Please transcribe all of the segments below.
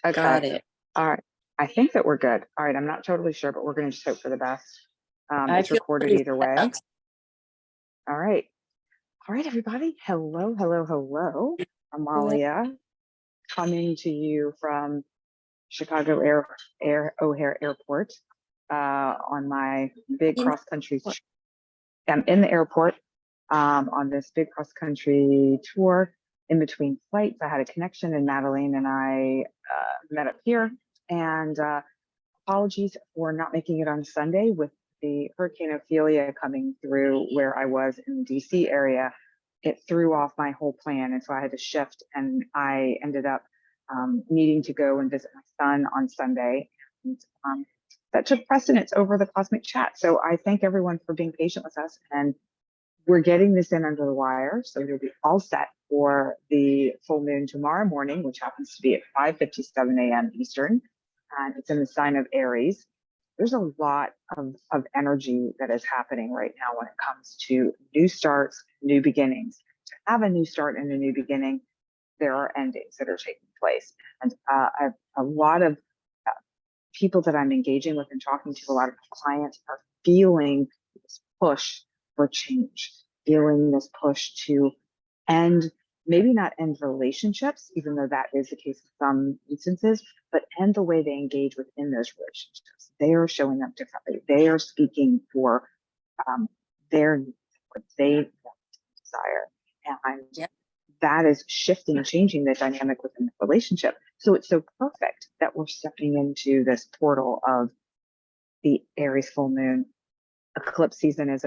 Okay. Got it. All right. I think that we're good. All right. I'm not totally sure, but we're going to just hope for the best. I It's feel recorded pretty either way. set. All right. All right, everybody. Hello, hello, hello. Hello. Amalia coming to you from Chicago O'Hare Airport on my big In- cross country. I'm in the airport on this big cross country tour. In between flights, I had a connection, and Madeline and I met up here. And apologies for not making it on Sunday with the Hurricane Ophelia coming through where I was in the DC area. It threw off my whole plan. And so I had to shift, and I ended up needing to go and visit my son on Sunday. And that took precedence over the cosmic chat. So I thank everyone for being patient with us. And we're getting this in under the wire. So you'll be all set for the full moon tomorrow morning, which happens to be at 5:57 a.m. Eastern. And it's in the sign of Aries. There's a lot of energy that is happening right now when it comes to new starts, new beginnings. To have a new start and a new beginning, there are endings that are taking place. And I have a lot of people that I'm engaging with and talking to, a lot of clients are feeling this push for change, feeling this push to end, maybe not end relationships, even though that is the case in some instances, but end the way they engage within those relationships. They are showing up differently. They are speaking for their what they desire. And Yep. that is shifting and changing the dynamic within the relationship. So it's so perfect that we're stepping into this portal of the Aries full moon. Eclipse season is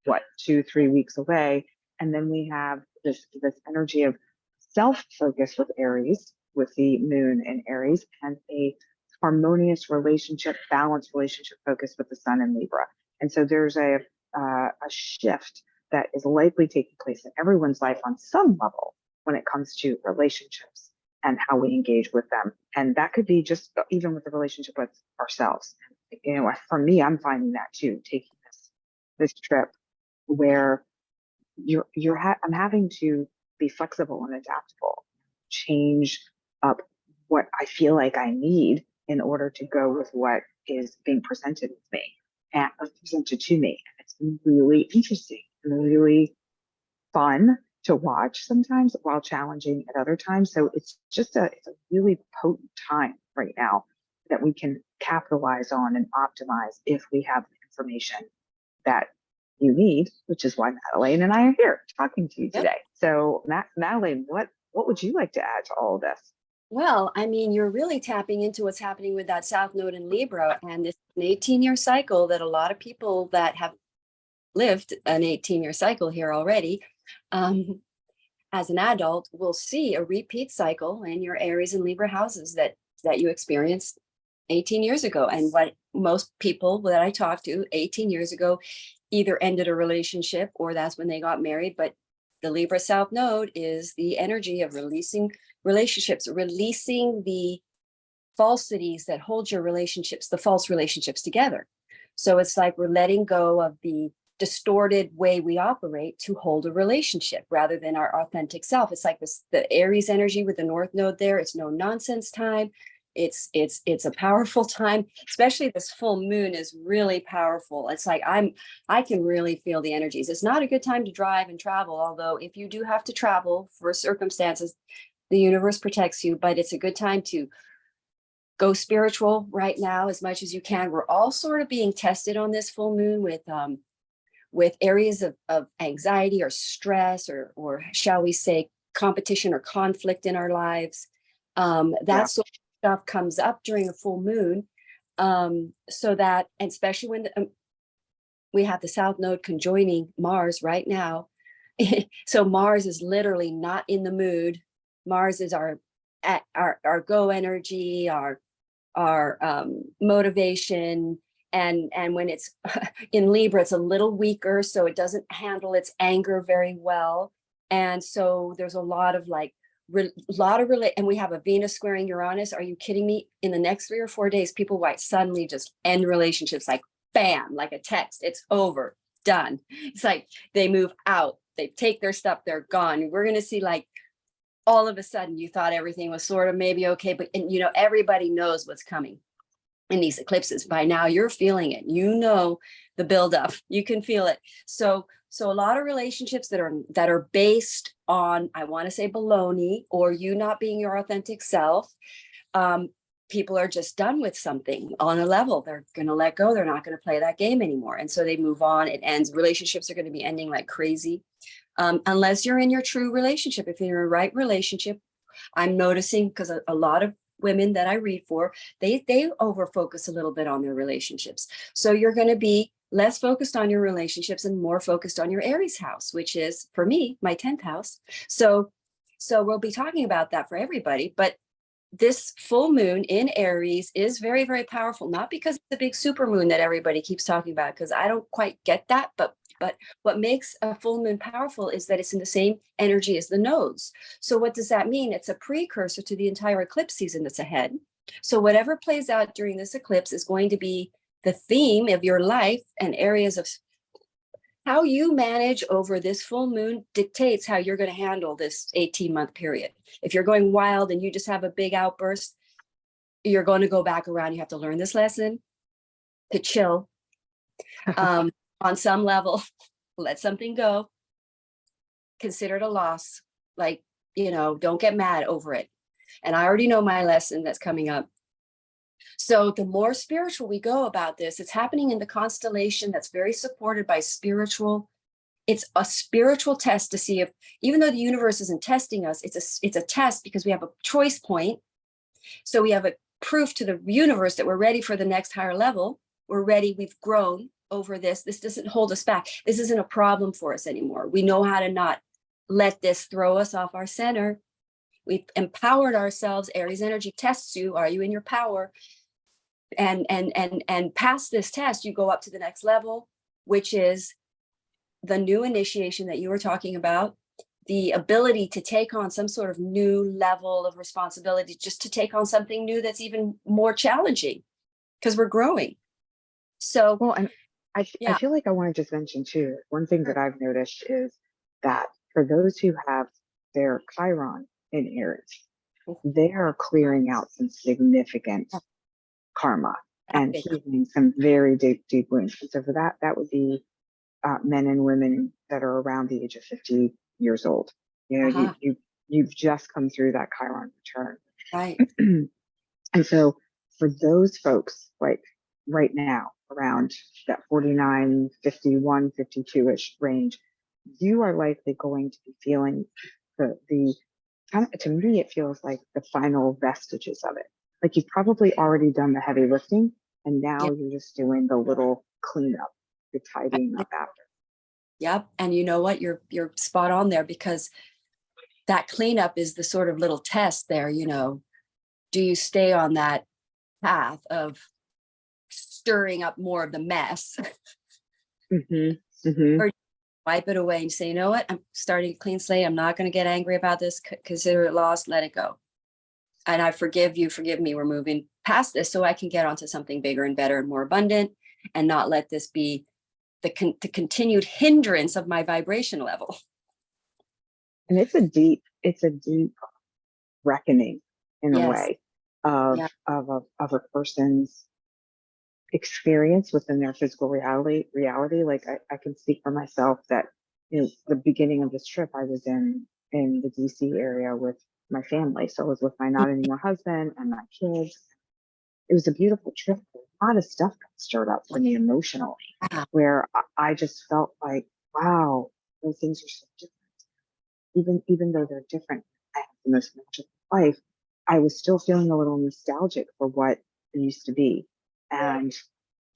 2-3 weeks away. And then we have this energy of self-focus with Aries, with the moon in Aries, and a harmonious relationship, balanced relationship focus with the sun in Libra. And so there's a shift that is likely taking place in everyone's life on some level when it comes to relationships and how we engage with them. And that could be just even with the relationship with ourselves. You know, for me, I'm finding that too, taking this trip where I'm having to be flexible and adaptable, change up what I feel like I need in order to go with what is being presented with me and presented to me. And it's really interesting and really fun to watch sometimes, while challenging at other times. So it's a really potent time right now that we can capitalize on and optimize if we have the information that you need, which is why Madeline and I are here talking to you today. So Madeline, what would you like to add to all of this? Well, I mean, you're really tapping into what's happening with that South Node in Libra, and this 18-year cycle that a lot of people that have lived an 18-year cycle here already, as an adult, will see a repeat cycle in your Aries and Libra houses that you experienced 18 years ago. And what most people that I talked to 18 years ago either ended a relationship or that's when they got married. But the Libra South Node is the energy of releasing relationships, releasing the falsities that hold your relationships, the false relationships together. So it's like we're letting go of the distorted way we operate to hold a relationship rather than our authentic self. It's like this, the Aries energy with the North Node there. It's no nonsense time. It's a powerful time, especially this full moon is really powerful. It's like I can really feel the energies. It's not a good time to drive and travel, although if you do have to travel for circumstances, the universe protects you, but it's a good time to go spiritual right now as much as you can. We're all sort of being tested on this full moon with areas of anxiety or stress or shall we say competition or conflict in our lives. That sort of stuff comes up during a full moon. So that, and especially when we have the South Node conjoining Mars right now. So Mars is literally not in the mood. Mars is our go energy, our motivation. And when it's in Libra, it's a little weaker, so it doesn't handle its anger very well. And so there's a lot of and we have a Venus squaring Uranus. Are you kidding me? In the next 3 or 4 days, people might suddenly just end relationships, like bam, like a text. It's over, done. It's like they move out, they take their stuff, they're gone. We're going to see like all of a sudden you thought everything was sort of maybe okay, but and, you know, everybody knows what's coming in these eclipses. By now you're feeling it. You know the buildup. You can feel it. So a lot of relationships that are based on, I want to say, baloney, or you not being your authentic self. People are just done with something on a level. They're going to let go. They're not going to play that game anymore. And so they move on. It ends. Relationships are going to be ending like crazy. Unless you're in your true relationship. If you're in a right relationship, I'm noticing, because a lot of women that I read for, they over focus a little bit on their relationships. So you're going to be less focused on your relationships and more focused on your Aries house, which is, for me, my 10th house. So we'll be talking about that for everybody. But this full moon in Aries is very, very powerful, not because it's the big super moon that everybody keeps talking about, because I don't quite get that, but what makes a full moon powerful is that it's in the same energy as the nodes. So what does that mean? It's a precursor to the entire eclipse season that's ahead. So whatever plays out during this eclipse is going to be the theme of your life, and areas of how you manage over this full moon dictates how you're going to handle this 18-month period. If you're going wild and you just have a big outburst, you're going to go back around. You have to learn this lesson to chill. On some level, let something go, consider it a loss. Like, you know, don't get mad over it. And I already know my lesson that's coming up. So the more spiritual we go about this, it's happening in the constellation that's very supported by spiritual. It's a spiritual test to see if, even though the universe isn't testing us, it's a test, because we have a choice point. So we have a proof to the universe that we're ready for the next higher level. We're ready. We've grown over this. This doesn't hold us back. This isn't a problem for us anymore. We know how to not let this throw us off our center. We've empowered ourselves. Aries energy tests you. Are you in your power? And past this test, you go up to the next level, which is the new initiation that you were talking about, the ability to take on some sort of new level of responsibility, just to take on something new that's even more challenging, because we're growing. So, well, and I feel like I want to just mention too, one thing that I've noticed is that for those who have their Chiron in Aries, they are clearing out some significant karma and healing some very deep wounds. And so for that would be men and women that are around the age of 50 years old. You know, you've just come through that Chiron return. Right. And so for those folks, like right now, around that 49, 51, 52-ish range, you are likely going to be feeling the kind of, to me, it feels like the final vestiges of it. Like you've probably already done the heavy lifting, and now you're just doing the little cleanup, the tidying up after. Yep. And you know what? You're spot on there, because that cleanup is the sort of little test there. You know, do you stay on that path of stirring up more of the mess, or wipe it away and say, you know what, I'm starting a clean slate. I'm not going to get angry about this. Consider it lost. Let it go. And I forgive you. Forgive me. We're moving past this so I can get onto something bigger and better and more abundant, and not let this be the continued hindrance of my vibration level. And it's a deep reckoning in a way of a person's experience within their physical reality. Like I can speak for myself that, you know, the beginning of this trip, I was in the DC area with my family. So I was with my not anymore husband and my kids. It was a beautiful trip. A lot of stuff got stirred up for me emotionally, where I just felt like, wow, those things are so different. Even though they're different, I have the most magical life. I was still feeling a little nostalgic for what it used to be. And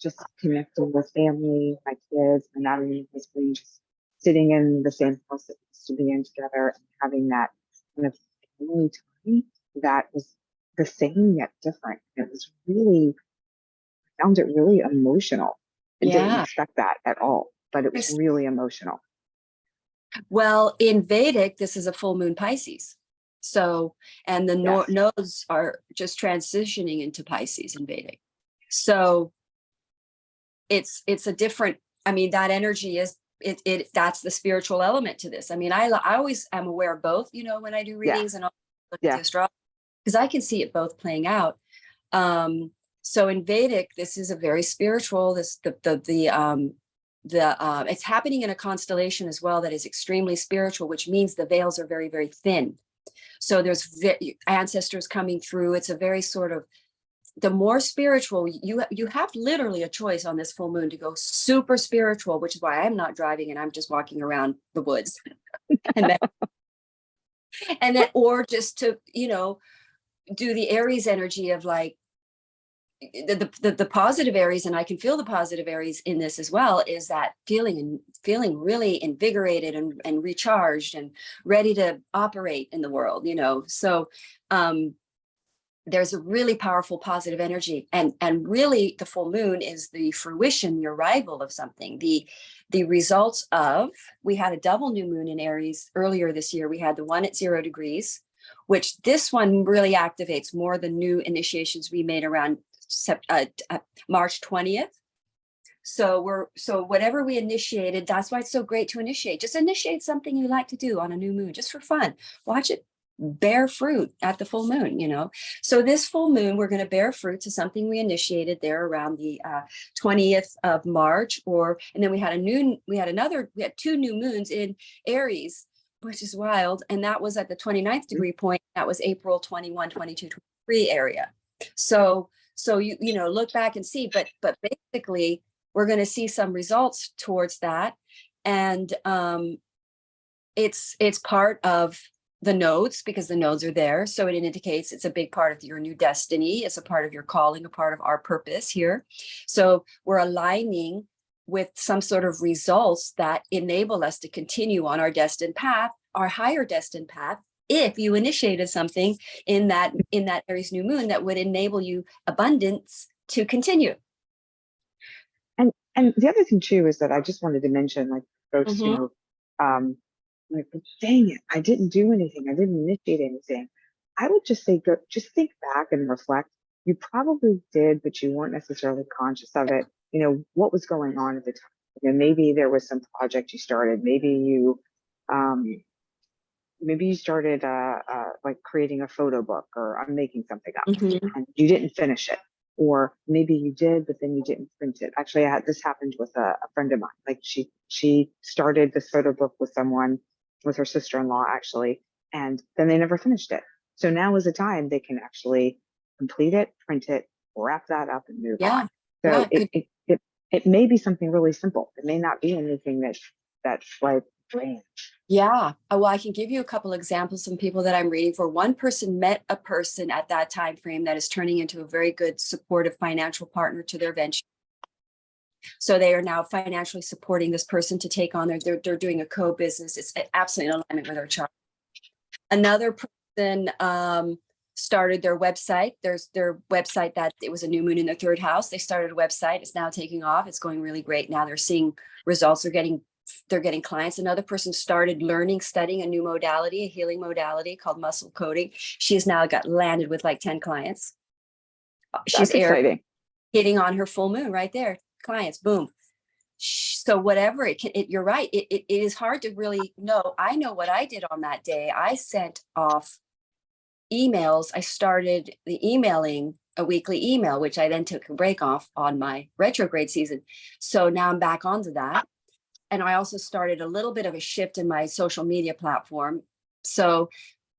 just connecting with family, my kids, my not only husband, just sitting in the same house that we used to be in together, and having that kind of family time that was the same yet different. It was really, I found it really emotional. I didn't expect that at all, but it was really emotional. Well, in Vedic, this is a full moon Pisces. So, and the nodes are just transitioning into Pisces in Vedic. So it's a different, I mean, that energy is that's the spiritual element to this. I mean, I always am aware of both, you know, when I do Yeah. readings and look at Yeah. the astrology, because I can see it both playing out. So in Vedic, this is a very spiritual, it's happening in a constellation as well that is extremely spiritual, which means the veils are very, very thin. So there's ancestors coming through. It's a very sort of, the more spiritual, you have literally a choice on this full moon to go super spiritual, which is why I'm not driving and I'm just walking around the woods. and then, or just to, you know, do the Aries energy of like, the positive Aries, and I can feel the positive Aries in this as well, is that feeling really invigorated and recharged and ready to operate in the world, you know. So there's a really powerful positive energy, and really the full moon is the fruition, the arrival of something, the results of, we had a double new moon in Aries earlier this year. We had the one at 0 degrees, which this one really activates more the new initiations we made around March 20th. So whatever we initiated, that's why it's so great to initiate. Just initiate something you like to do on a new moon, just for fun. Watch it bear fruit at the full moon, you know. So this full moon, we're going to bear fruit to something we initiated there around the 20th of March, and then we had two new moons in Aries, which is wild. And that was at the 29th degree point. That was April 21, 22, 23 area. So you know, look back and see, but basically we're going to see some results towards that. And it's part of the nodes, because the nodes are there. So it indicates it's a big part of your new destiny. It's a part of your calling, a part of our purpose here. So we're aligning with some sort of results that enable us to continue on our destined path, our higher destined path. If you initiated something in that Aries new moon that would enable you abundance to continue. And the other thing too is that I just wanted to mention, like, folks, you know, like, dang it, I didn't do anything, I didn't initiate anything. I would just say, just think back and reflect. You probably did, but you weren't necessarily conscious of it. You know, what was going on at the time? You know, maybe there was some project you started. Maybe you started like creating a photo book, or I'm making something up, and you didn't finish it. Or maybe you did, but then you didn't print it. Actually, this happened with a friend of mine. Like she started this photo book with her sister-in-law actually, and then they never finished it. So now is the time they can actually complete it, print it, wrap that up, and move on. So it may be something really simple. It may not be anything that's like grand. Yeah. Well, I can give you a couple examples from people that I'm reading for. One person met a person at that time frame that is turning into a very good, supportive financial partner to their venture. So they are now financially supporting this person to take on they're doing a co-business. It's absolutely in alignment with their chart. Another person started their website. There's their website that it was a new moon in their third house. They started a website. It's now taking off. It's going really great. Now they're seeing results. They're getting clients. Another person started studying a new modality, a healing modality called muscle coding. She's now landed with like 10 clients. She's exciting. Hitting on her full moon right there. Clients, boom. So whatever you're right. It is hard to really know. I know what I did on that day. I sent off emails. I started emailing a weekly email, which I then took a break off on my retrograde season. So now I'm back onto that. And I also started a little bit of a shift in my social media platform. So,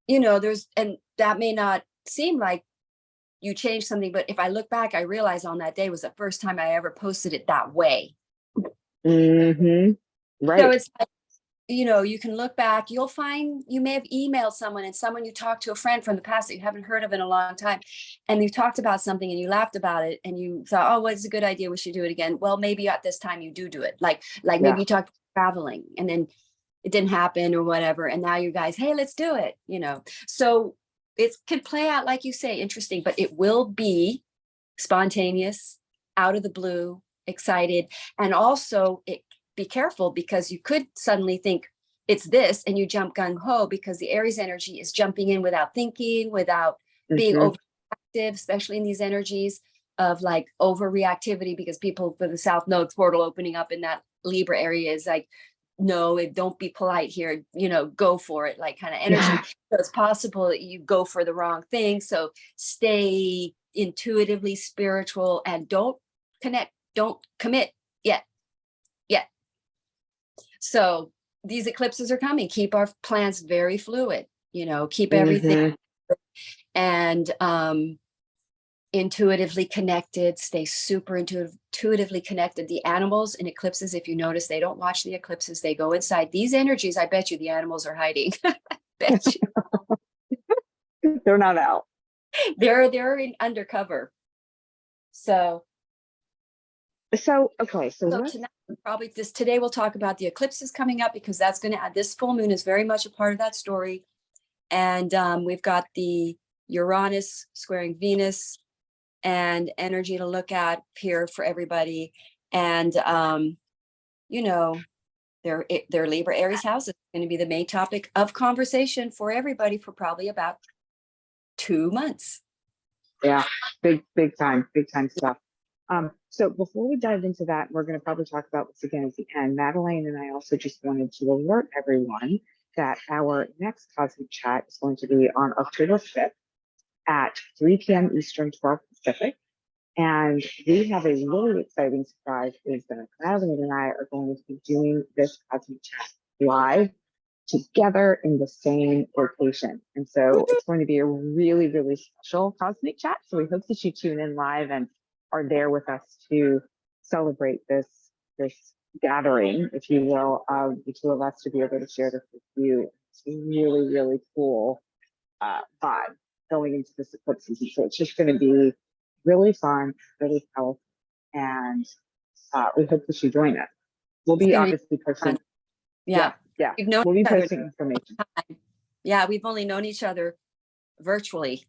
you know, and that may not seem like you changed something, but if I look back, I realize on that day was the first time I ever posted it that way. Right. So it's like, you know, you can look back, you'll find you may have emailed someone you talked to a friend from the past that you haven't heard of in a long time. And you talked about something and you laughed about it and you thought, oh, well, it's a good idea. We should do it again. Well, maybe at this time you do it. Like maybe you talked traveling and then it didn't happen or whatever. And now you guys, hey, let's do it. You know, so it could play out, like you say, interesting, but it will be spontaneous, out of the blue, excited. And also be careful, because you could suddenly think it's this and you jump gung-ho, because the Aries energy is jumping in without thinking, without being overactive, especially in these energies of like overreactivity, because people for the South Node portal opening up in that Libra area is like no, don't be polite here, go for it, like kind of energy. So it's possible that you go for the wrong thing. So stay intuitively spiritual and don't commit yet. So these eclipses are coming. Keep our plans very fluid, keep everything and intuitively connected, stay super intuitively connected. The animals in eclipses, if you notice, they don't watch the eclipses, they go inside. These energies, I bet you the animals are hiding. Bet you. They're not out. They're in undercover. So okay, so tonight, probably today we'll talk about the eclipses coming up, because that's going to add, this full moon is very much a part of that story. And we've got the Uranus squaring Venus and energy to look at here for everybody. And their Libra Aries house is going to be the main topic of conversation for everybody for probably about 2 months. Yeah, big time stuff. So before we dive into that, we're going to probably talk about this again at the end. Madeline and I also just wanted to alert everyone that our next cosmic chat is going to be on October 5th at 3 p.m. Eastern, 12 Pacific. And we have a really exciting surprise, is that Madeline and I are going to be doing this cosmic chat live together in the same location. And so it's going to be a really, really special cosmic chat. So we hope that you tune in live and are there with us to celebrate this gathering, if you will, of the two of us to be able to share this with you. It's a really, really cool vibe going into this eclipse season. So it's just going to be really fun, really powerful, and we hope that you join us. We'll be obviously posting. Yeah. We'll be posting information. Yeah, we've only known each other virtually.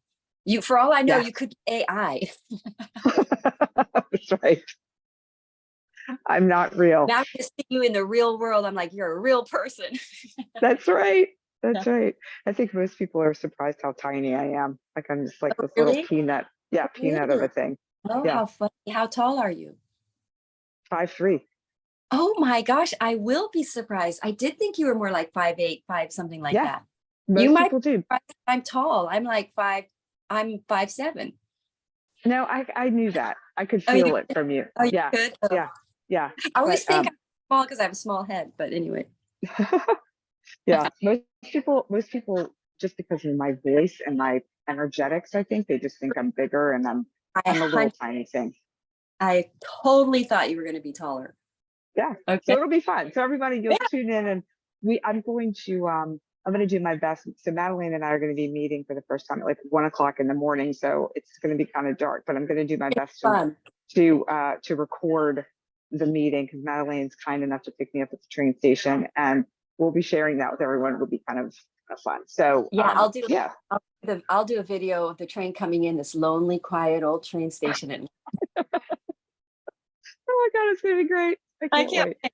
For all I know, you could be AI. That's right. I'm not real. Now to see you in the real world, I'm like, you're a real person. That's right. That's right. I think most people are surprised how tiny I am. Like I'm just like this really? little peanut. Yeah, peanut of a thing. Oh, how funny. How tall are you? 5'3". Oh my gosh, I will be surprised. I did think you were more like 5'8", 5 something like that. Most people do. I'm tall. I'm like 5. I'm 5'7". No, I knew that. I could feel it from you. Oh, you could? Oh. Yeah. I always think I'm small because I have a small head, but anyway. Yeah, most people, just because of my voice and my energetics, I think they just think I'm bigger and I'm a little tiny thing. I totally thought you were going to be taller. Yeah. Okay. So it'll be fun. So everybody, you'll tune in, and I'm going to do my best. So Madeline and I are going to be meeting for the first time at like 1 o'clock in the morning. So it's going to be kind of dark, but I'm going to do my best to record the meeting, because Madeline's kind enough to pick me up at the train station, and we'll be sharing that with everyone. It'll be kind of fun. So I'll do a video of the train coming in, this lonely, quiet old train station. Oh my God, it's gonna be great. I can't wait.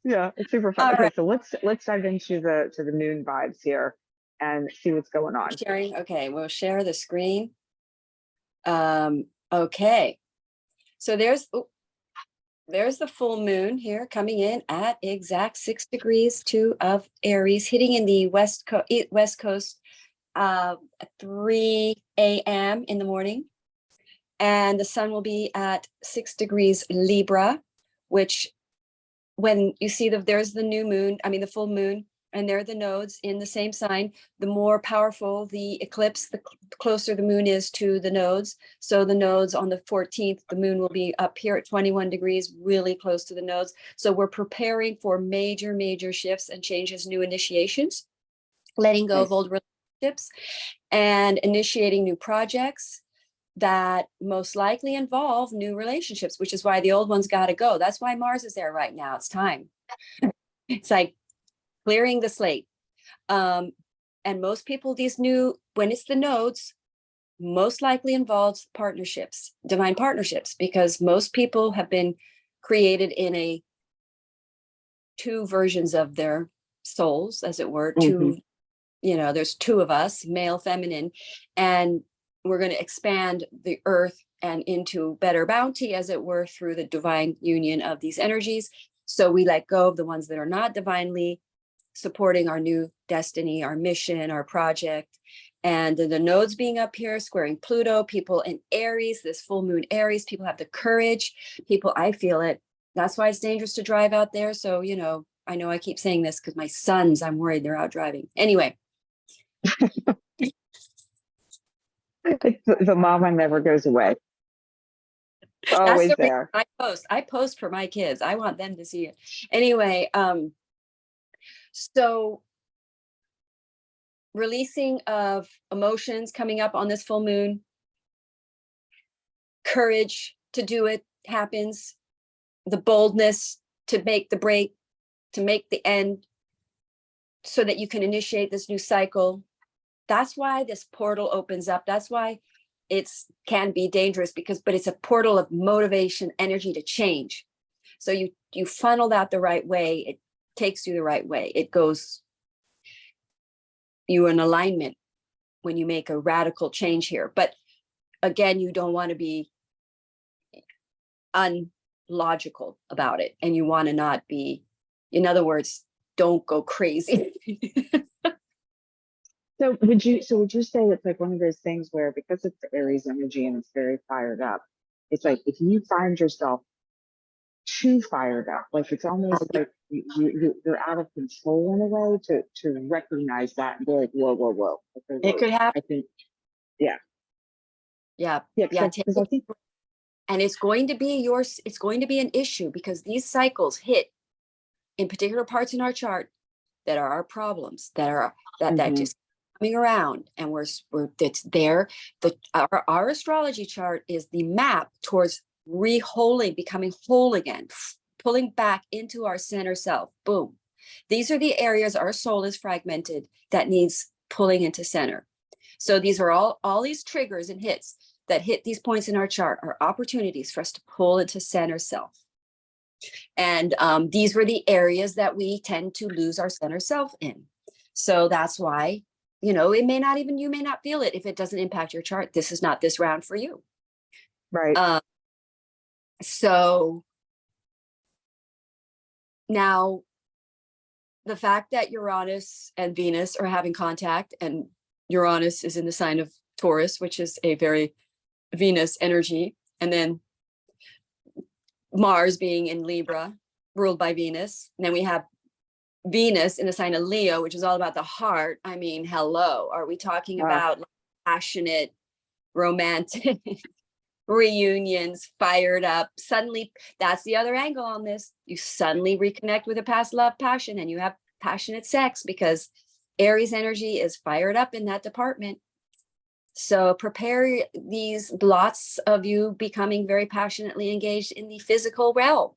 Yeah, it's super fun. Okay, so let's dive into the moon vibes here and see what's going on. Sharing. Okay, we'll share the screen. Okay, so there's the full moon here coming in at exact 6 degrees 2 of Aries, hitting in the west coast 3 a.m. in the morning. And the sun will be at 6 degrees Libra, which when you see there's the new moon, the full moon, and there are the nodes in the same sign, the more powerful the eclipse, the closer the moon is to the nodes. So the nodes on the 14th, the moon will be up here at 21 degrees, really close to the nodes. So we're preparing for major, major shifts and changes, new initiations, letting go of old relationships and initiating new projects that most likely involve new relationships, which is why the old ones got to go. That's why Mars is there right now. It's time. It's like clearing the slate. And most people, when it's the nodes, most likely involves partnerships, divine partnerships, because most people have been created in two versions of their souls, as it were. There's two of us, male, feminine, and we're going to expand the earth and into better bounty, as it were, through the divine union of these energies. So we let go of the ones that are not divinely supporting our new destiny, our mission, our project. And then the nodes being up here, squaring Pluto, people in Aries, this full moon Aries, people have the courage. People, I feel it. That's why it's dangerous to drive out there. So, you know I keep saying this because my sons, I'm worried they're out driving. Anyway. The mama never goes away. Always That's the there. I post for my kids. I want them to see it. Anyway, so releasing of emotions coming up on this full moon, courage to do it happens, the boldness to make the break, to make the end, so that you can initiate this new cycle. That's why this portal opens up. That's why can be dangerous, but it's a portal of motivation, energy to change. So you funnel that the right way. It takes you the right way. It goes you in alignment when you make a radical change here. But again, you don't want to be unlogical about it, and you want to not be, in other words, don't go crazy. So would you say it's like one of those things where, because it's the Aries energy and it's very fired up, it's like if you find yourself too fired up, like it's almost like you're out of control in a way, to recognize that and be like, whoa. Okay, It could happen. I think, yeah. Because I think, and it's going to be an issue, because these cycles hit in particular parts in our chart that are our problems, that just coming around, and it's there. Our astrology chart is the map towards becoming whole again, pulling back into our center self. Boom. These are the areas our soul is fragmented that needs pulling into center. So these are all these triggers and hits that hit these points in our chart are opportunities for us to pull into center self. And these were the areas that we tend to lose our center self in. So that's why, you may not feel it if it doesn't impact your chart. This is not this round for you. right. So now the fact that Uranus and Venus are having contact, and Uranus is in the sign of Taurus, which is a very Venus energy, and then Mars being in Libra, ruled by Venus. And then we have Venus in the sign of Leo, which is all about the heart. I mean, hello. Are we talking about passionate, romantic reunions, fired up? Suddenly, that's the other angle on this. You suddenly reconnect with a past love, passion, and you have passionate sex, because Aries energy is fired up in that department. So prepare these lots of you becoming very passionately engaged in the physical realm.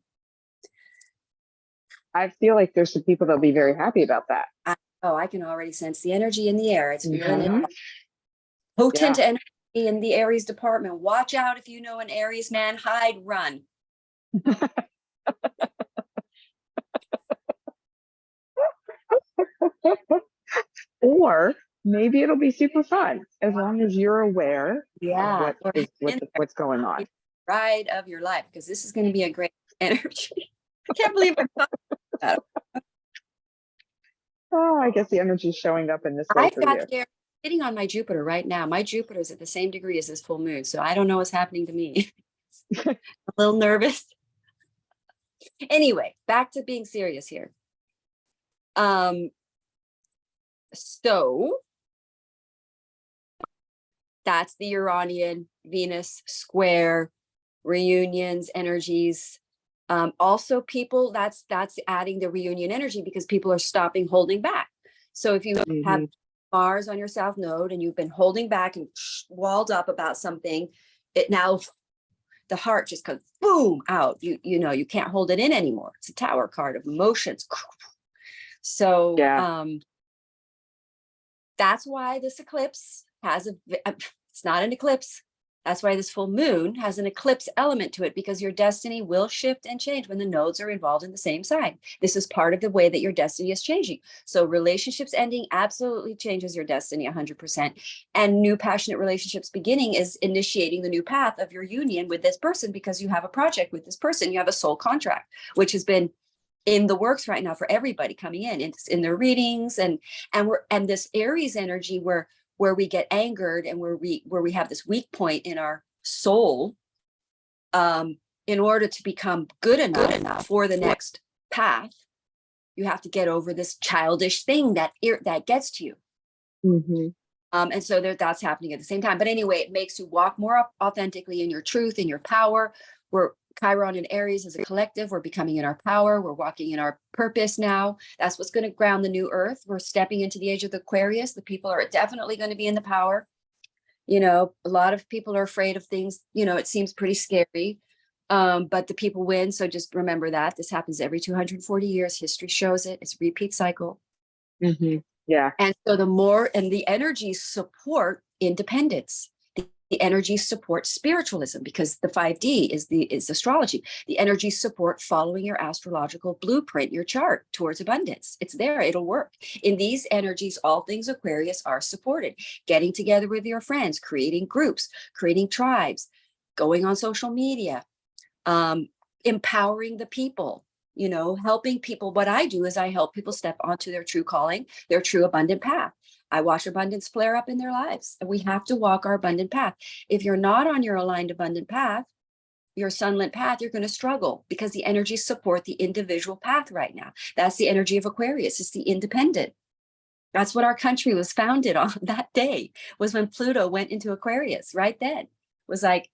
I feel like there's some people that'll be very happy about that. I can already sense the energy in the air. It's feeling potent energy in the Aries department. Watch out if you know an Aries man. Hide, run. Or maybe it'll be super fun, as long as you're aware of what's going on. Ride of your life, because this is going to be a great energy. I can't believe I'm talking about it. Oh, I guess the energy is showing up in this way for you. There, sitting on my Jupiter right now. My Jupiter is at the same degree as this full moon, so I don't know what's happening to me. A little nervous. Anyway, back to being serious here. So that's the Uranian Venus square reunions energies. Also people, that's adding the reunion energy, because people are stopping holding back. So if you have Mars on your south node and you've been holding back and walled up about something, it now, the heart just goes boom out. You can't hold it in anymore. It's a Tower card of emotions. So that's why this eclipse has it's not an eclipse. That's why this full moon has an eclipse element to it, because your destiny will shift and change when the nodes are involved in the same sign. This is part of the way that your destiny is changing. So relationships ending absolutely changes your destiny 100%. And new passionate relationships beginning is initiating the new path of your union with this person, because you have a project with this person. You have a soul contract, which has been in the works right now for everybody coming in their readings, and this Aries energy where we get angered and where we have this weak point in our soul, in order to become good enough for the next path, you have to get over this childish thing that gets to you. Mm-hmm. And so that's happening at the same time. But anyway, it makes you walk more authentically in your truth, in your power. We're Chiron and Aries as a collective. We're becoming in our power. We're walking in our purpose now. That's what's going to ground the new earth. We're stepping into the age of the Aquarius. The people are definitely going to be in the power. You know, a lot of people are afraid of things. You know, it seems pretty scary, but the people win. So just remember that this happens every 240 years. History shows it. It's a repeat cycle. Mm-hmm. Yeah. And so the energies support independence. The energies support spiritualism, because the 5D is astrology. The energies support following your astrological blueprint, your chart towards abundance. It's there, it'll work. In these energies, all things Aquarius are supported. Getting together with your friends, creating groups, creating tribes, going on social media, empowering the people, you know, helping people. What I do is I help people step onto their true calling, their true abundant path. I watch abundance flare up in their lives. And we have to walk our abundant path. If you're not on your aligned abundant path, your sunlit path, you're going to struggle, because the energies support the individual path right now. That's the energy of Aquarius. It's the independent. That's what our country was founded on. That day was when Pluto went into Aquarius. Right then, it was like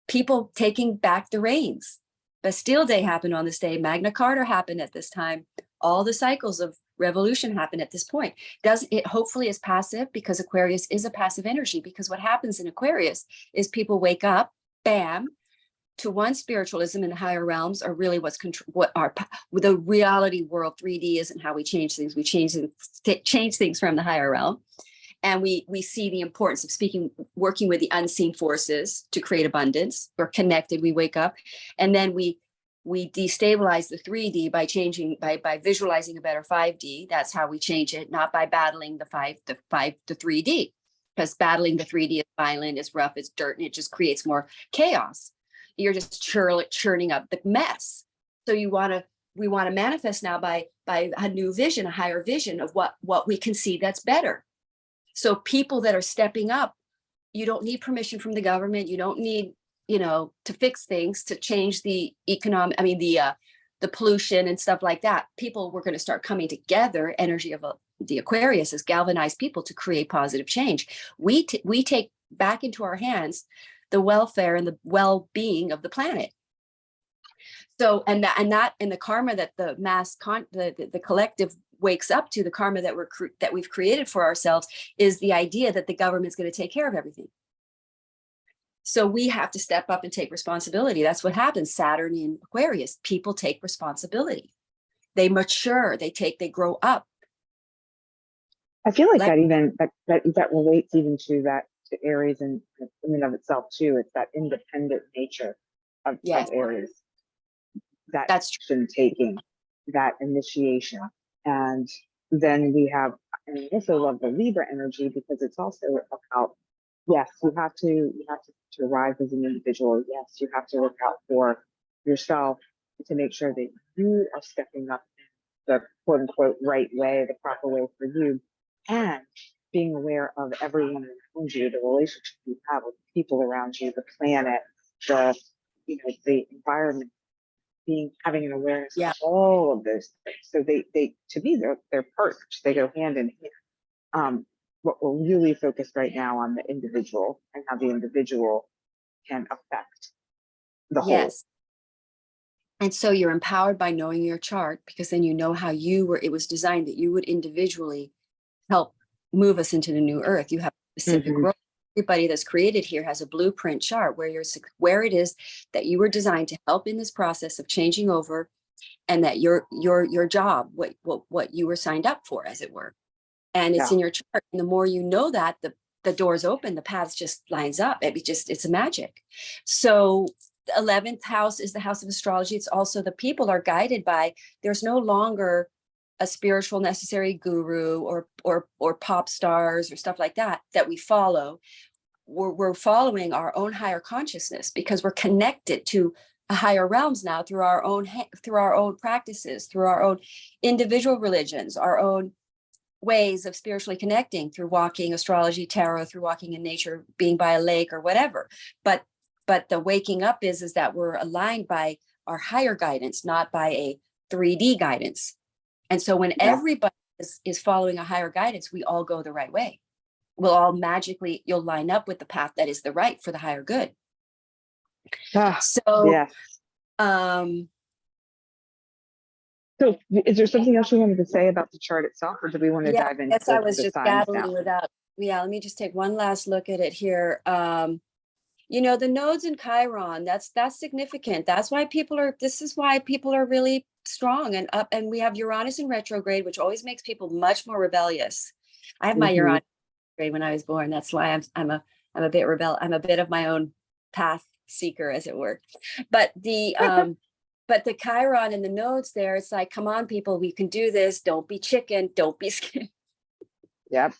people taking back the reins. Bastille Day happened on this day. Magna Carta happened at this time. All the cycles of revolution happen at this point. Does it hopefully is passive, because Aquarius is a passive energy, because what happens in Aquarius is people wake up, bam, to one, spiritualism in the higher realms are really what our the reality world. 3D isn't how we change things. We change things from the higher realm. And we see the importance of working with the unseen forces to create abundance. We're connected, we wake up, and then we destabilize the 3D by visualizing a better 5D. That's how we change it, not by battling the 3D, because battling the 3D is violent, it's rough, it's dirt, and it just creates more chaos. You're just churning up the mess. So we want to manifest now by a new vision, a higher vision of what we can see that's better. So people that are stepping up, you don't need permission from the government. You don't need, to fix things, to change the the pollution and stuff like that. People were going to start coming together. Energy of the Aquarius is galvanized people to create positive change. We take back into our hands the welfare and the well-being of the planet. So, and the karma that the collective wakes up to, the karma that we've created for ourselves, is the idea that the government's going to take care of everything. So we have to step up and take responsibility. That's what happens. Saturn in Aquarius, people take responsibility. They mature. They grow up. I feel like that relates even to Aries in and of itself too. It's that independent nature of Aries. That's action taking, that initiation. And then we have, and I also love the Libra energy, because it's also about, yes, you have to rise as an individual. Yes, you have to look out for yourself to make sure that you are stepping up the quote unquote right way, the proper way for you, and being aware of everyone around you, the relationship you have with people around you, the planet, the environment, having an awareness of all of those things. So they to me, they're partners. They go hand in hand. What we're really focused right now on the individual and how the individual can affect the whole. Yes. And so you're empowered by knowing your chart, because then you know how it was designed that you would individually help move us into the new earth. You have a specific role. Everybody that's created here has a blueprint chart where it is that you were designed to help in this process of changing over, and that your job, what you were signed up for, as it were. And it's in your chart. And the more you know that, the doors open, the paths just lines up. It's a magic. So the 11th house is the house of astrology. It's also the people are guided by, there's no longer a spiritual necessary guru or pop stars or stuff like that we follow. We're following our own higher consciousness, because we're connected to higher realms now through our own practices, through our own individual religions, our own ways of spiritually connecting, through walking, astrology, tarot, through walking in nature, being by a lake or whatever. But the waking up is that we're aligned by our higher guidance, not by a 3D guidance. And so when everybody is following a higher guidance, we all go the right way. We'll all magically, you'll line up with the path that is the right for the higher good. So, so is there something else you wanted to say about the chart itself, or do we want to dive into I was the just signs battling now? without. Yeah, let me just take one last look at it here. You know, the nodes in Chiron, that's significant. That's why this is why people are really strong and up. And we have Uranus in retrograde, which always makes people much more rebellious. I have my Uranus when I was born. That's why I'm a bit I'm a bit of my own path seeker, as it were. But the but the Chiron and the nodes there, it's like, come on, people, we can do this. Don't be chicken. Don't be scared. Yep.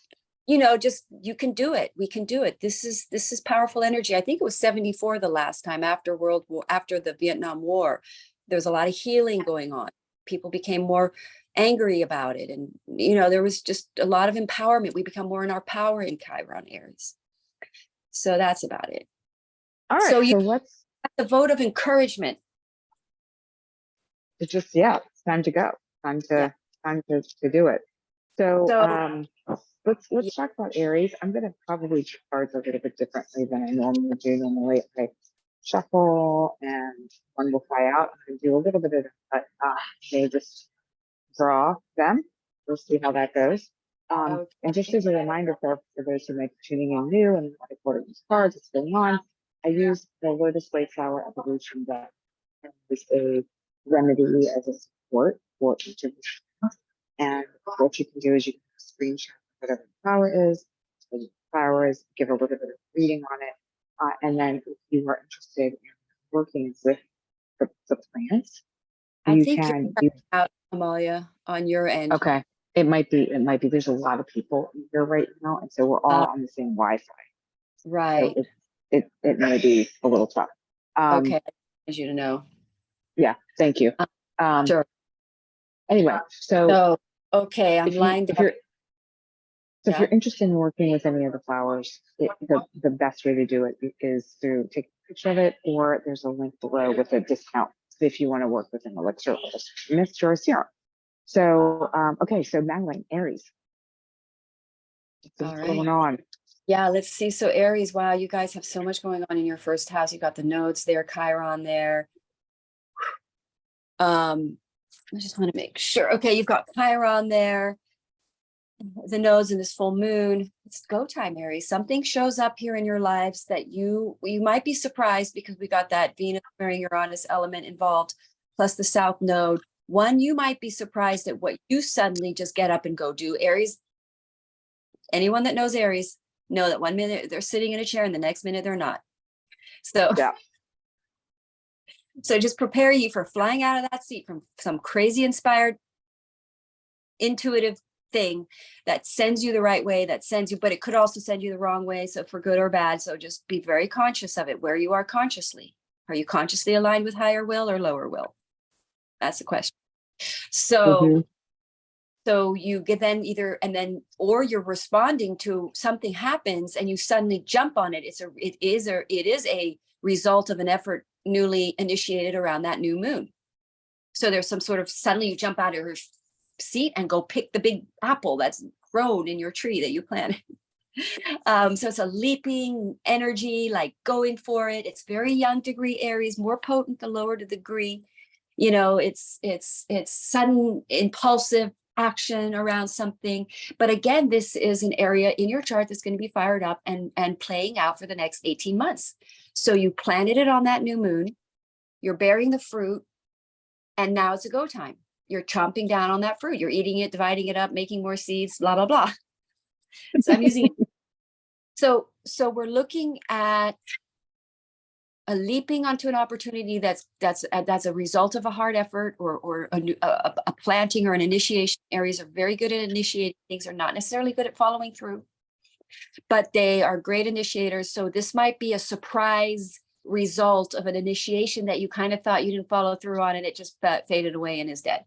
You know, just, you can do it. We can do it. This is powerful energy. I think it was 74 the last time after the Vietnam War. There was a lot of healing going on. People became more angry about it. And, you know, there was just a lot of empowerment. We become more in our power in Chiron Aries. So that's about it. All right. So what's the vote of encouragement? It's just, it's time to go. Time to do it. So let's talk about Aries. I'm going to probably choose cards a little bit differently than I normally do. Normally I shuffle and one will fly out. I'm going to do a little bit of that, but they just draw them. We'll see how that goes. And just as a reminder for those who may be tuning in new and want to order these cards, what's going on, I use the Lotus Wayflower Evolution deck as a remedy, as a support for each of the. And what you can do is you can screenshot whatever the flower is, give a little bit of reading on it. And then if you are interested in working with the plants, you can do out, Amalia, on your end. Okay. It might be. There's a lot of people here right now, and so we're all on the same Wi-Fi. Right. So it may be a little tough. Okay. I need you to know. Yeah. Thank you. Sure. Anyway, so okay, I'm lined up. So if you're interested in working with any of the flowers, the best way to do it is to take a picture of it, or there's a link below with a discount if you want to work with an elixir, mist, or a serum. So, okay, so Madeline, Aries. What's going on? Yeah, let's see. So Aries, wow, you guys have so much going on in your first house. You got the nodes there, Chiron there. I just want to make sure. Okay, you've got Chiron there, the nodes and this full moon. It's go time, Aries. Something shows up here in your lives that you might be surprised, because we got that Venus squaring Uranus element involved, plus the South node. One, you might be surprised at what you suddenly just get up and go do. Aries, anyone that knows Aries know that 1 minute they're sitting in a chair and the next minute they're not. So so just prepare you for flying out of that seat from some crazy inspired intuitive thing that sends you the right way, but it could also send you the wrong way, so for good or bad. So just be very conscious of it, where you are consciously. Are you consciously aligned with higher will or lower will? That's the question. So so you get then or you're responding to something happens and you suddenly jump on it. It is a result of an effort newly initiated around that new moon. So there's some sort of, suddenly you jump out of your seat and go pick the big apple that's grown in your tree that you planted. So it's a leaping energy, like going for it. It's very young degree Aries, more potent the lower the degree. You know, it's sudden, impulsive action around something. But again, this is an area in your chart that's going to be fired up and playing out for the next 18 months. So you planted it on that new moon, you're bearing the fruit, and now it's a go time. You're chomping down on that fruit. You're eating it, dividing it up, making more seeds, blah, blah, blah. So I'm using it. So we're looking at a leaping onto an opportunity that's a result of a hard effort or a planting or an initiation. Aries are very good at initiating things, are not necessarily good at following through, but they are great initiators. So this might be a surprise result of an initiation that you kind of thought you didn't follow through on, and it just faded away and is dead.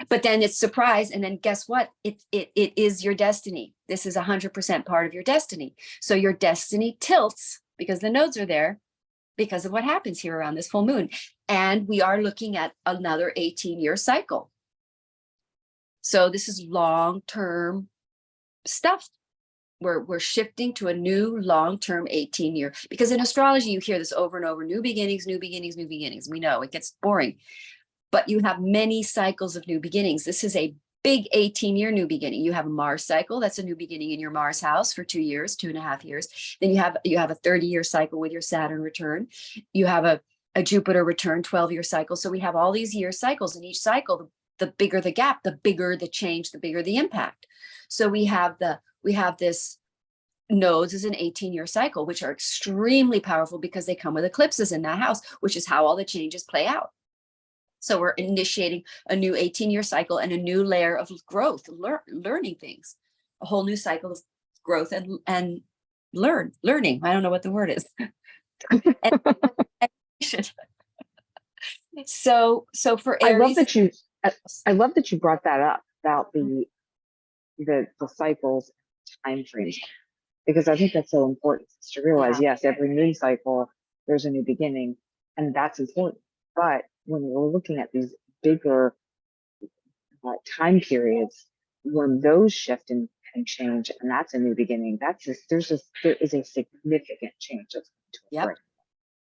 But then it's surprise, and then guess what? It is your destiny. This is 100% part of your destiny. So your destiny tilts because the nodes are there because of what happens here around this full moon. And we are looking at another 18-year cycle. So this is long-term stuff. We're shifting to a new long-term 18-year, because in astrology, you hear this over and over, new beginnings, new beginnings, new beginnings. We know it gets boring, but you have many cycles of new beginnings. This is a big 18-year new beginning. You have a Mars cycle. That's a new beginning in your Mars house for 2 years, 2.5 years. Then you have a 30-year cycle with your Saturn return. You have a Jupiter return, 12-year cycle. So we have all these year cycles, and each cycle, the bigger the gap, the bigger the change, the bigger the impact. So we have this nodes as an 18-year cycle, which are extremely powerful because they come with eclipses in that house, which is how all the changes play out. So we're initiating a new 18-year cycle and a new layer of growth, learning things, a whole new cycle of growth and learning. I don't know what the word is. So for Aries, I love that you brought that up about the cycles, time frames, because I think that's so important to realize. Yeah. Yes, every moon cycle there's a new beginning, and that's important. But when we're looking at these bigger time periods, when those shift and change, and that's a new beginning, there is a significant change that's going to occur.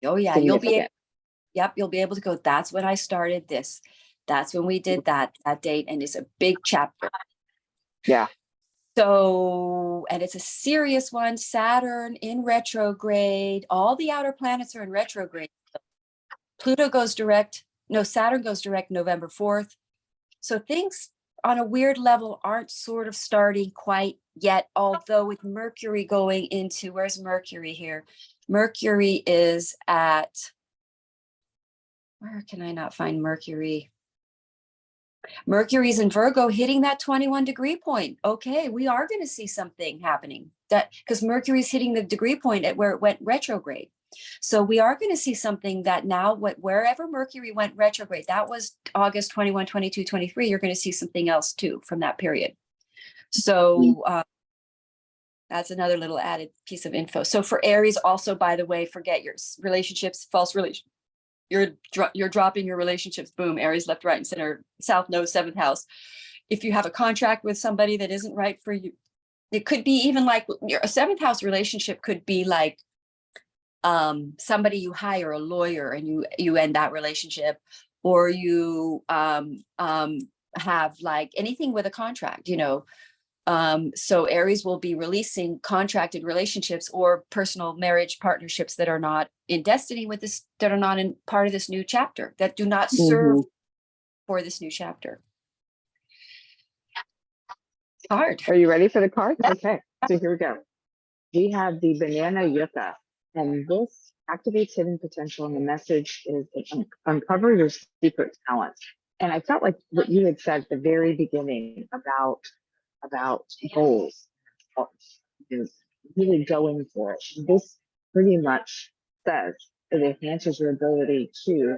Oh yeah, you'll be able to go, that's when I started this. That's when we did that date, and it's a big chapter. Yeah. So, and it's a serious one. Saturn in retrograde. All the outer planets are in retrograde. Saturn goes direct November 4th. So things on a weird level aren't sort of starting quite yet, although with Mercury going into, where's Mercury here? Mercury is at, where can I not find Mercury? Mercury's in Virgo, hitting that 21-degree point. Okay, we are going to see something happening, that because Mercury's hitting the degree point at where it went retrograde. So we are going to see something that now, wherever Mercury went retrograde, that was August 21, 22, 23, you're going to see something else too from that period. So that's another little added piece of info. So for Aries also, by the way, forget your relationships, false relations. You're dropping your relationships, boom, Aries, left, right, and center, south node, 7th house. If you have a contract with somebody that isn't right for you, it could be even like a 7th house relationship could be like somebody you hire, a lawyer, and you end that relationship, or you have like anything with a contract, so Aries will be releasing contracted relationships or personal marriage partnerships that are not in destiny with this, that are not in part of this new chapter, that do not serve for this new chapter. Hard. Are you ready for the cards? Okay, so here we go. We have the banana yucca, and this activates hidden potential, and the message is uncover your secret talents. And I felt like what you had said at the very beginning about goals is really going for it. This pretty much says it enhances your ability to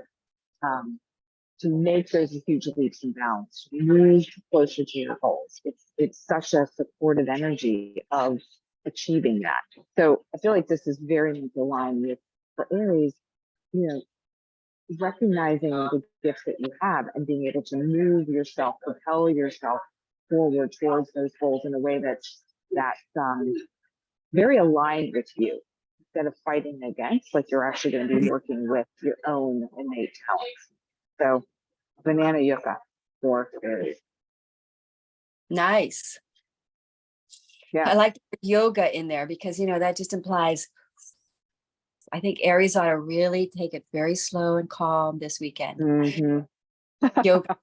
make those huge leaps and bounds, to move closer to your goals. It's such a supportive energy of achieving that. So I feel like this is very much aligned with, for Aries, recognizing the gifts that you have and being able to move yourself, propel yourself forward towards those goals in a way that's very aligned with you, instead of fighting against, like you're actually going to be working with your own innate talents. So banana yucca for Aries. Nice. Yeah. I like the word yoga in there because, that just implies, I think Aries ought to really take it very slow and calm this weekend. Yoga.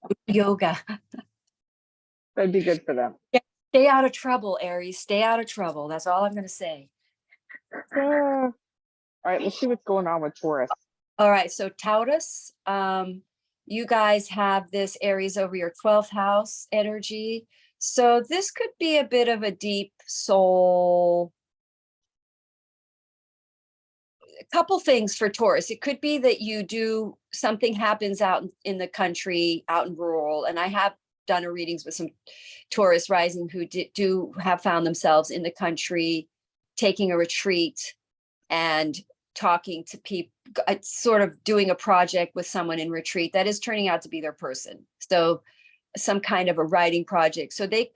That'd be good for them. Yeah, stay out of trouble, Aries. Stay out of trouble. That's all I'm going to say. All right, let's see what's going on with Taurus. All right, so Taurus, you guys have this Aries over your 12th house energy. So this could be a bit of a deep soul couple things for Taurus. It could be that you do something happens out in the country, out in rural, and I have done readings with some Taurus rising who do have found themselves in the country, taking a retreat and talking to people, sort of doing a project with someone in retreat that is turning out to be their person. So some kind of a writing project. So the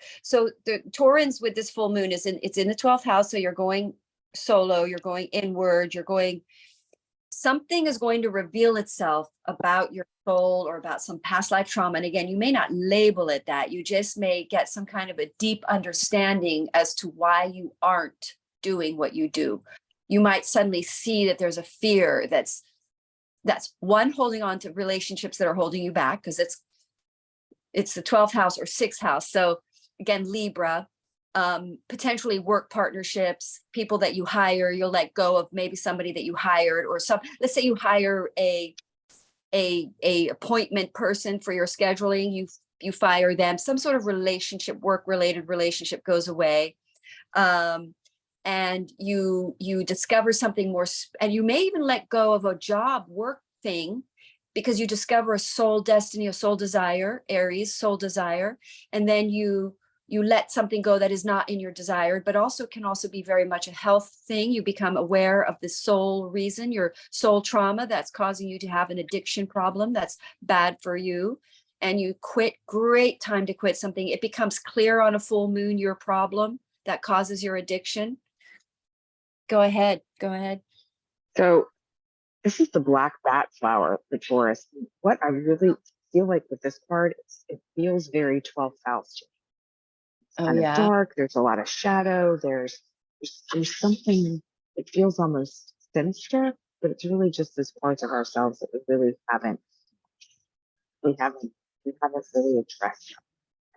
Taurans with this full moon it's in the 12th house. So you're going solo, you're going inward, something is going to reveal itself about your soul or about some past life trauma. And again, you may not label it that, you just may get some kind of a deep understanding as to why you aren't doing what you do. You might suddenly see that there's a fear that's one, holding on to relationships that are holding you back, because it's the 12th house or 6th house. So again, Libra, potentially work partnerships, people that you hire, you'll let go of maybe somebody that you hired, or let's say you hire a appointment person for your scheduling, you fire them, some sort of relationship, work related relationship goes away. And you discover something more, and you may even let go of a job work thing because you discover a soul destiny, a soul desire, Aries, soul desire. And then you let something go that is not in your desire, but also can also be very much a health thing. You become aware of the soul reason, your soul trauma that's causing you to have an addiction problem that's bad for you. And you quit, great time to quit something. It becomes clear on a full moon, your problem that causes your addiction. Go ahead. So this is the black bat flower for Taurus. What I really feel like with this card, it feels very 12th house to me. It's kind of dark. There's a lot of shadow. There's something, it feels almost sinister, but it's really just this part of ourselves that we really haven't really addressed.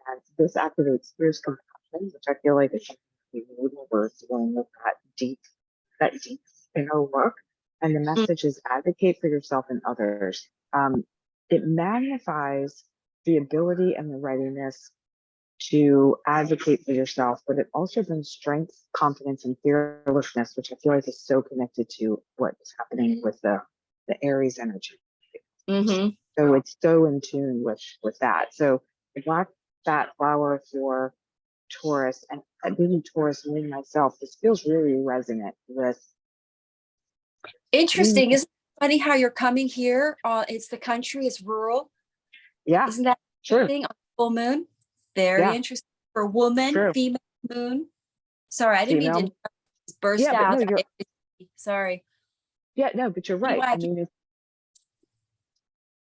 And this activates fierce compassion, which I feel like is something we need when we're dealing with that deep inner work. And the message is advocate for yourself and others. It magnifies the ability and the readiness to advocate for yourself, but it also brings strength, confidence, and fearlessness, which I feel like is so connected to what is happening with the Aries energy. Mm-hmm. So it's so in tune with that. So the black bat flower for Taurus, and being Taurus and myself, this feels really resonant with. Interesting. Isn't it funny how you're coming here? It's the country, it's rural. Yeah. Isn't that interesting? On full moon? Very interesting. For woman, female moon. Sorry, I didn't mean to burst out. But no, sorry. Yeah, no, but you're right. I mean,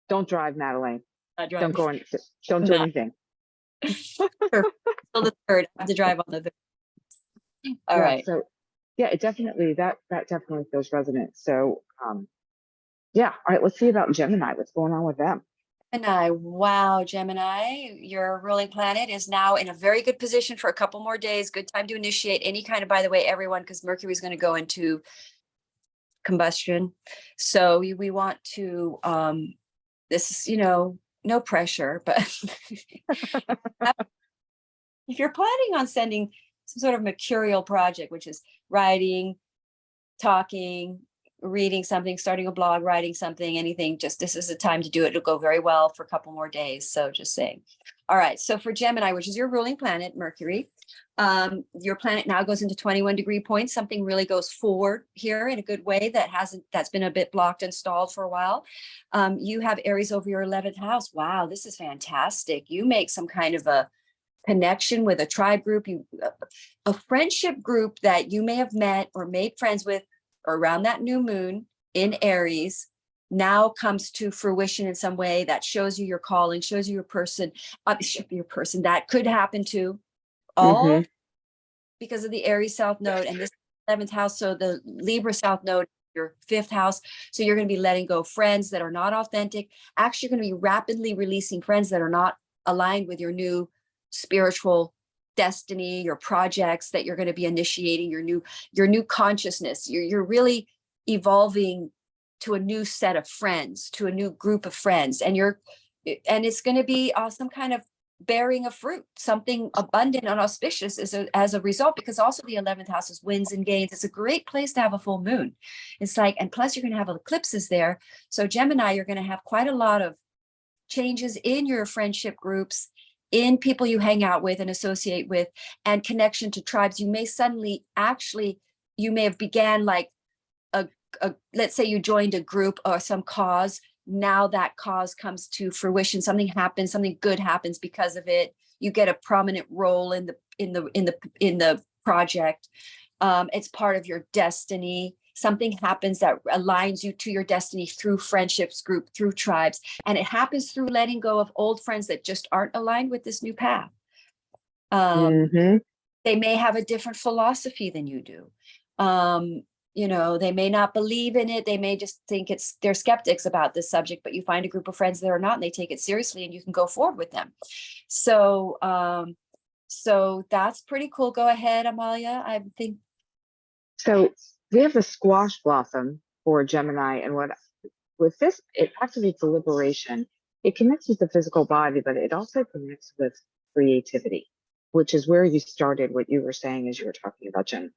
don't drive, Madeleine. Don't go in. Don't do anything. Till the 3rd. I have to drive on the 3rd. All right. So it definitely that definitely feels resonant. So all right, let's see about Gemini. What's going on with them? Gemini, wow, Gemini, your ruling planet is now in a very good position for a couple more days. Good time to initiate any kind of, by the way, everyone, because Mercury is going to go into combustion. So we want to, this is, no pressure, but if you're planning on sending some sort of mercurial project, which is writing, talking, reading something, starting a blog, writing something, anything, just this is the time to do it. It'll go very well for a couple more days. So just saying. All right. So for Gemini, which is your ruling planet, Mercury, your planet now goes into 21 degree points. Something really goes forward here in a good way that's been a bit blocked and stalled for a while. You have Aries over your 11th house. Wow, this is fantastic. You make some kind of a connection with a tribe group, a friendship group that you may have met or made friends with around that new moon in Aries now comes to fruition in some way that shows you your calling, shows you your person that could happen to all because of the Aries South Node and this 11th house. So the Libra South Node, your 5th house. So you're going to be letting go friends that are not authentic. Actually, you're going to be rapidly releasing friends that are not aligned with your new spiritual destiny, your projects that you're going to be initiating, your new consciousness. You're really evolving to a new set of friends, to a new group of friends, and it's going to be some kind of bearing a fruit, something abundant and auspicious as a result, because also the 11th house is wins and gains. It's a great place to have a full moon. It's like, and plus you're going to have eclipses there. So Gemini, you're going to have quite a lot of changes in your friendship groups, in people you hang out with and associate with, and connection to tribes. You may suddenly you may have began like let's say you joined a group or some cause. Now that cause comes to fruition. Something happens, something good happens because of it. You get a prominent role in the project. It's part of your destiny. Something happens that aligns you to your destiny through friendships group, through tribes. And it happens through letting go of old friends that just aren't aligned with this new path. They may have a different philosophy than you do. They may not believe in it. They may just think they're skeptics about this subject, but you find a group of friends that are not, and they take it seriously, and you can go forward with them. So that's pretty cool. Go ahead, Amalia. I think. So we have the squash blossom for Gemini, and with this, it activates the liberation. It connects with the physical body, but it also connects with creativity, which is where you started what you were saying as you were talking about Gemini.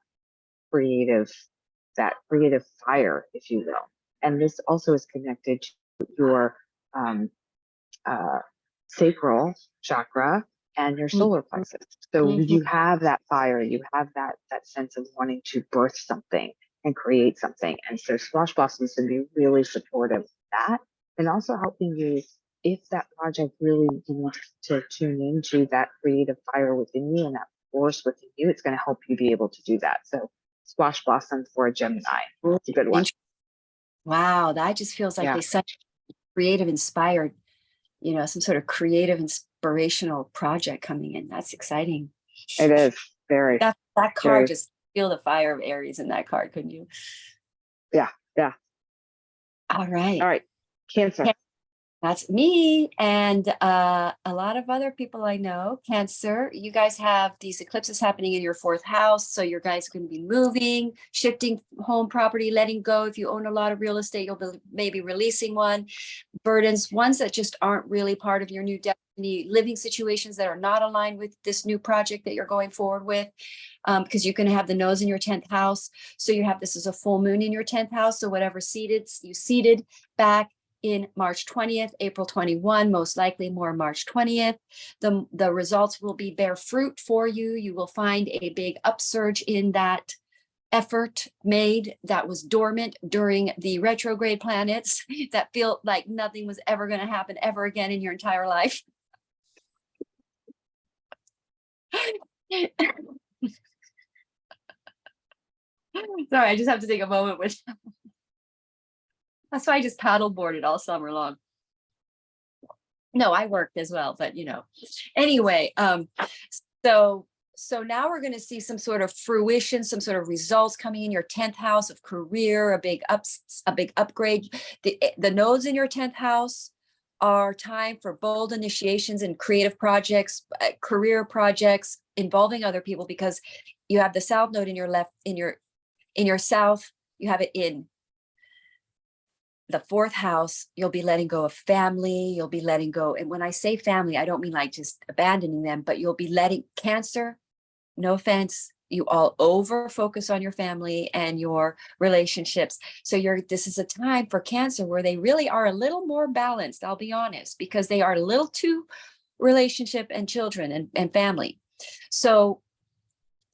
That creative fire, if you will. And this also is connected to your sacral chakra and your solar plexus. So you have that fire, you have that sense of wanting to birth something and create something. And so squash blossoms can be really supportive of that, and also helping you, if that project really wants to tune into that creative fire within you and that force within you, it's going to help you be able to do that. So squash blossom for a Gemini. It's a good one. Wow, that just feels like they such creative, inspired, some sort of creative, inspirational project coming in. That's exciting. It is very. That card, just feel the fire of Aries in that card, couldn't you? Yeah. All right. Cancer. That's me and a lot of other people I know. Cancer, you guys have these eclipses happening in your 4th house. So your guys are going to be moving, shifting home property, letting go. If you own a lot of real estate, you'll be maybe releasing burdens, ones that just aren't really part of your new destiny, living situations that are not aligned with this new project that you're going forward with, because you're going to have the nose in your 10th house. So you have this as a full moon in your 10th house. So whatever you seeded back in March 20th, April 21, most likely more March 20th. The results will bear fruit for you. You will find a big upsurge in that effort made that was dormant during the retrograde planets that feel like nothing was ever going to happen ever again in your entire life. Sorry, I just have to take a moment with That's why I just paddleboarded all summer long. No, I worked as well, but anyway, so now we're going to see some sort of fruition, some sort of results coming in your 10th house of career, a big upgrade. The nodes in your 10th house are time for bold initiations and creative projects, career projects involving other people, because you have the south node in your south, you have it in the 4th house. You'll be letting go of family. You'll be letting go. And when I say family, I don't mean like just abandoning them, but you'll be letting Cancer, no offense, you all over focus on your family and your relationships. So this is a time for Cancer where they really are a little more balanced. I'll be honest, because they are a little too relationship and children and family. So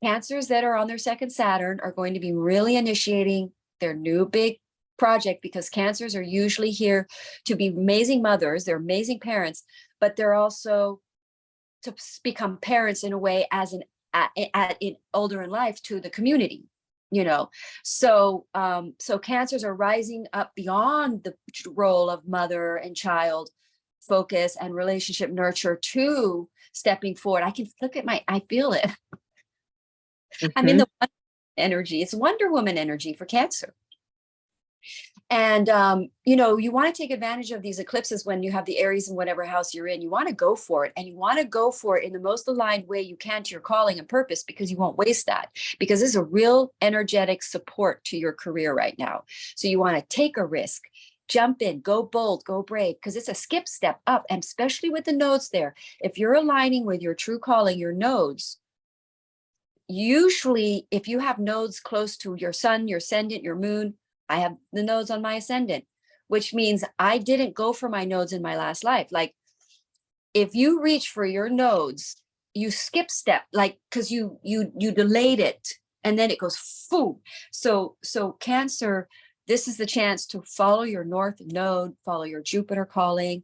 Cancers that are on their 2nd Saturn are going to be really initiating their new big project, because Cancers are usually here to be amazing mothers. They're amazing parents, but they're also to become parents in a way as in older in life to the community, So Cancers are rising up beyond the role of mother and child focus and relationship nurture to stepping forward. I can look at I feel it. I'm in the energy. It's Wonder Woman energy for Cancer. And, you want to take advantage of these eclipses when you have the Aries in whatever house you're in. You want to go for it, and you want to go for it in the most aligned way you can to your calling and purpose, because you won't waste that, because this is a real energetic support to your career right now. So you want to take a risk jump in, go bold, go brave, because it's a skip step up, and especially with the nodes there. If you're aligning with your true calling, your nodes, usually if you have nodes close to your sun, your ascendant, your moon, I have the nodes on my ascendant, which means I didn't go for my nodes in my last life. Like if you reach for your nodes, you skip step, like, because you delayed it, and then it goes boom. So Cancer, this is the chance to follow your north node, follow your Jupiter calling,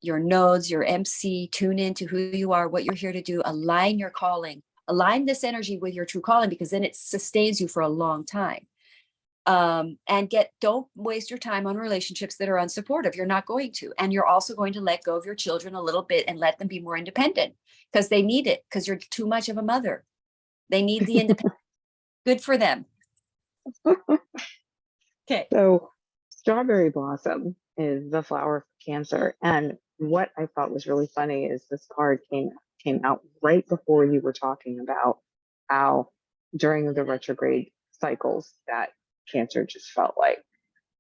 your nodes, your MC, tune into who you are, what you're here to do, align your calling, align this energy with your true calling, because then it sustains you for a long time. And don't waste your time on relationships that are unsupportive. You're not going to. And you're also going to let go of your children a little bit and let them be more independent, because they need it, because you're too much of a mother. They need the independence. Good for them. Okay. So strawberry blossom is the flower for Cancer. And what I thought was really funny is this card came out right before you were talking about how during the retrograde cycles that Cancer just felt like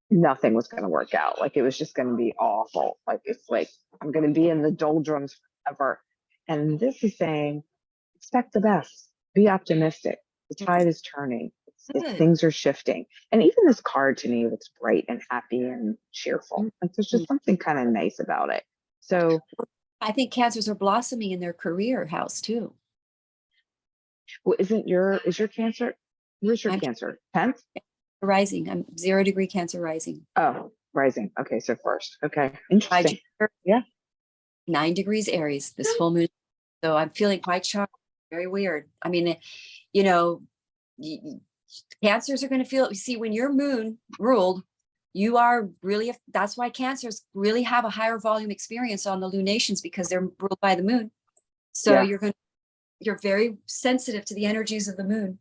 nothing was going to work out. Like it was just going to be awful. Like it's like I'm going to be in the doldrums forever. And this is saying, expect the best. Be optimistic. The tide is turning. Things are shifting. And even this card to me looks bright and happy and cheerful. Like there's just something kind of nice about it. So I think Cancers are blossoming in their career house too. well, is your Cancer? Where's your Cancer? 10th? Rising. I'm 0 degree Cancer rising. Oh, rising. Okay, so first. Okay, interesting. Yeah. 9 degrees Aries, this full moon. So I'm feeling quite shocked. Very weird. I mean, you know, Cancers are going to feel, you see, when your moon ruled, you are really, that's why Cancers really have a higher volume experience on the lunations, because they're ruled by the moon. So Yeah. you're very sensitive to the energies of the moon.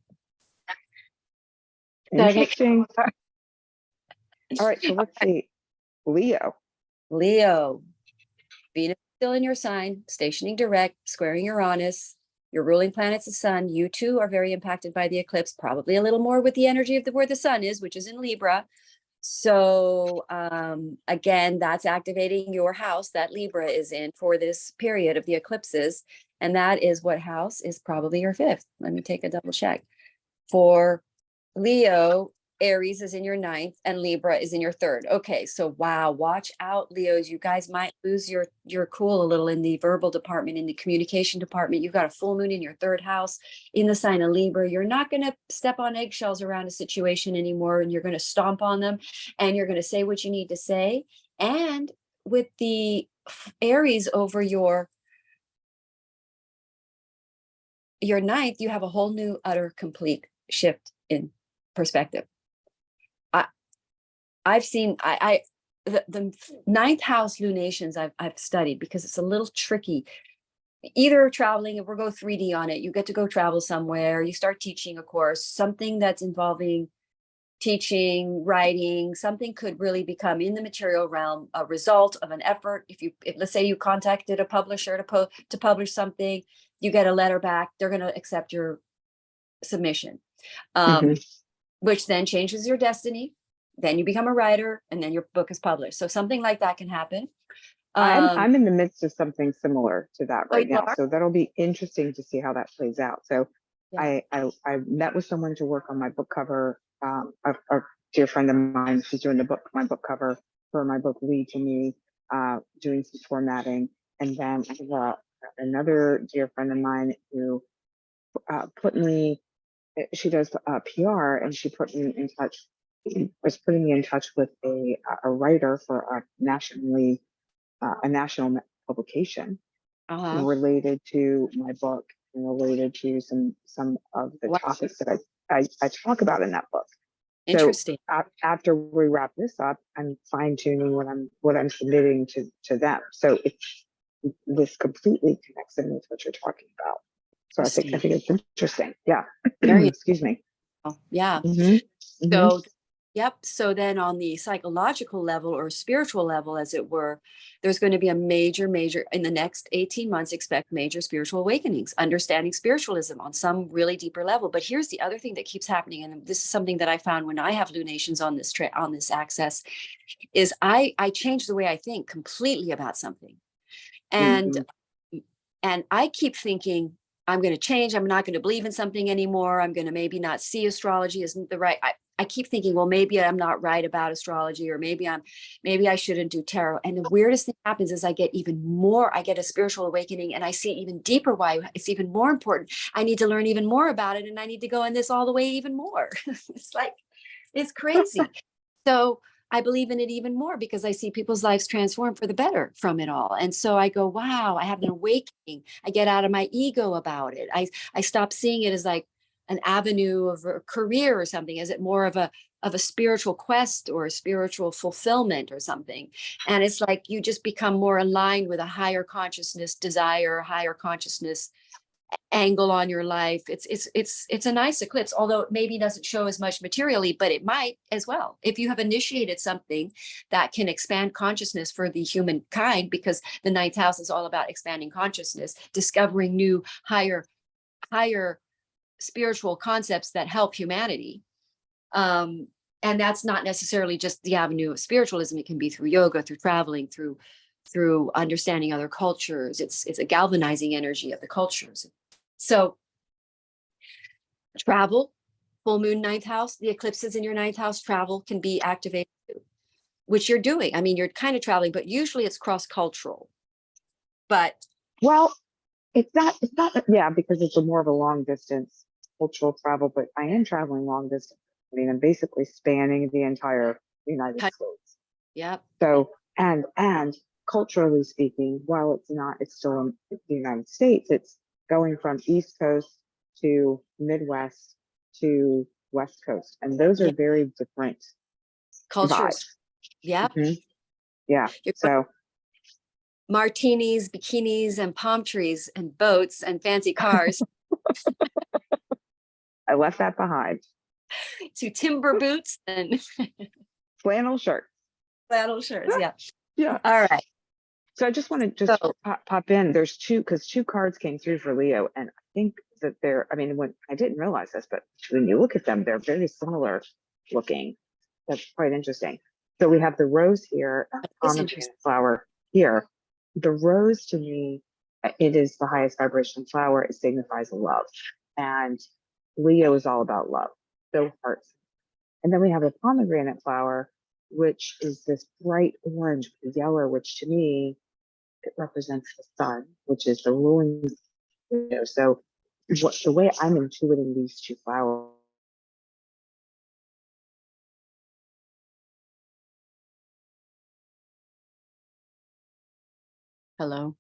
Interesting. All right, so let's see. Leo. Venus still in your sign, stationing direct, squaring Uranus. Your ruling planet's the sun. You too are very impacted by the eclipse, probably a little more with the energy of where the sun is, which is in Libra. So again, that's activating your house that Libra is in for this period of the eclipses. And that is what house is probably your 5th. Let me take a double check. For Leo, Aries is in your 9th and Libra is in your 3rd. Okay, so wow, watch out, Leos. You guys might lose your cool a little in the verbal department, in the communication department. You've got a full moon in your 3rd house in the sign of Libra. You're not going to step on eggshells around a situation anymore, and you're going to stomp on them, and you're going to say what you need to say. And with the Aries over your 9th, you have a whole new, utter, complete shift in perspective. I've seen the 9th house lunations I've studied, because it's a little tricky. Either traveling, if we'll go 3D on it, you get to go travel somewhere, you start teaching a course, something that's involving teaching, writing, something could really become in the material realm a result of an effort. If let's say you contacted a publisher to publish something, you get a letter back, they're going to accept your submission, which then changes your destiny. Then you become a writer, and then your book is published. So something like that can happen. I'm in the midst of something similar to that right now. are? So that'll be interesting to see how that plays out. So Yeah. I met with someone to work on my book cover. A dear friend of mine, she's doing my book cover for my book Lead to Me, doing some formatting. And then I have another dear friend of mine who she does PR, and she was putting me in touch with a writer for a national publication related to my book and related to some of the topics that I talk about in that book. Interesting. So after we wrap this up, I'm fine tuning what I'm submitting to them. So this completely connects in with what you're talking about. So I think it's interesting. Yeah. Excuse me. Yeah. Mm-hmm. So Yep. So then on the psychological level or spiritual level, as it were, there's going to be a major, in the next 18 months, expect major spiritual awakenings, understanding spiritualism on some really deeper level. But here's the other thing that keeps happening. And this is something that I found when I have lunations on this on this access is I change the way I think completely about something. And Mm-hmm. and I keep thinking, I'm going to change. I'm not going to believe in something anymore. I'm going to maybe not see astrology isn't the right. I keep thinking, well, maybe I'm not right about astrology, or maybe I shouldn't do tarot. And the weirdest thing happens is I get a spiritual awakening, and I see even deeper why it's even more important. I need to learn even more about it, and I need to go in this all the way even more. It's like, it's crazy. So I believe in it even more because I see people's lives transform for the better from it all. And so I go, wow, I have an awakening. I get out of my ego about it. I stop seeing it as like an avenue of a career or something. Is it more of a spiritual quest or a spiritual fulfillment or something? And it's like you just become more aligned with a higher consciousness desire, higher consciousness angle on your life. It's a nice eclipse, although it maybe doesn't show as much materially, but it might as well. If you have initiated something that can expand consciousness for the humankind, because the ninth house is all about expanding consciousness, discovering new higher spiritual concepts that help humanity. And that's not necessarily just the avenue of spiritualism. It can be through yoga, through traveling, through understanding other cultures. It's a galvanizing energy of the cultures. So travel, full moon ninth house, the eclipses in your ninth house, travel can be activated, which you're doing. I mean, you're kind of traveling, but usually it's cross-cultural. But Well, it's not, yeah, because it's a more of a long distance cultural travel, but I am traveling long distance. I mean, I'm basically spanning the entire United States. Yep. So, and culturally speaking, while it's still in the United States, it's going from East Coast to Midwest to West Coast. And those are very different Cultures. vibes. Yep. Mm-hmm. Yeah. So martinis, bikinis, and palm trees, and boats, and fancy cars. I left that behind. To timber boots and flannel shirts. Flannel shirts, yeah. Yeah. All right. So I just want to pop in. There's two cards came through for Leo, and I think that when I didn't realize this, but when you look at them, they're very similar looking. That's quite interesting. So we have the rose here, and the pomegranate flower here. The rose, to me, it is the highest vibration flower. It signifies love, and Leo is all about love. So hearts. And then we have a pomegranate flower, which is this bright orange with yellow, which to me, it represents the sun, which is the ruling. So the way I'm intuiting these two flowers. Hello.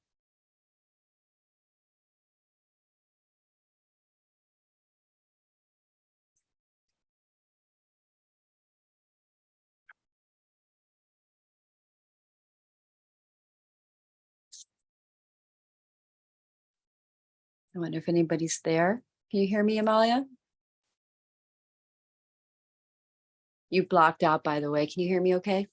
I wonder if anybody's there. Can you hear me, Amalia? You blocked out, by the way. Can you hear me okay?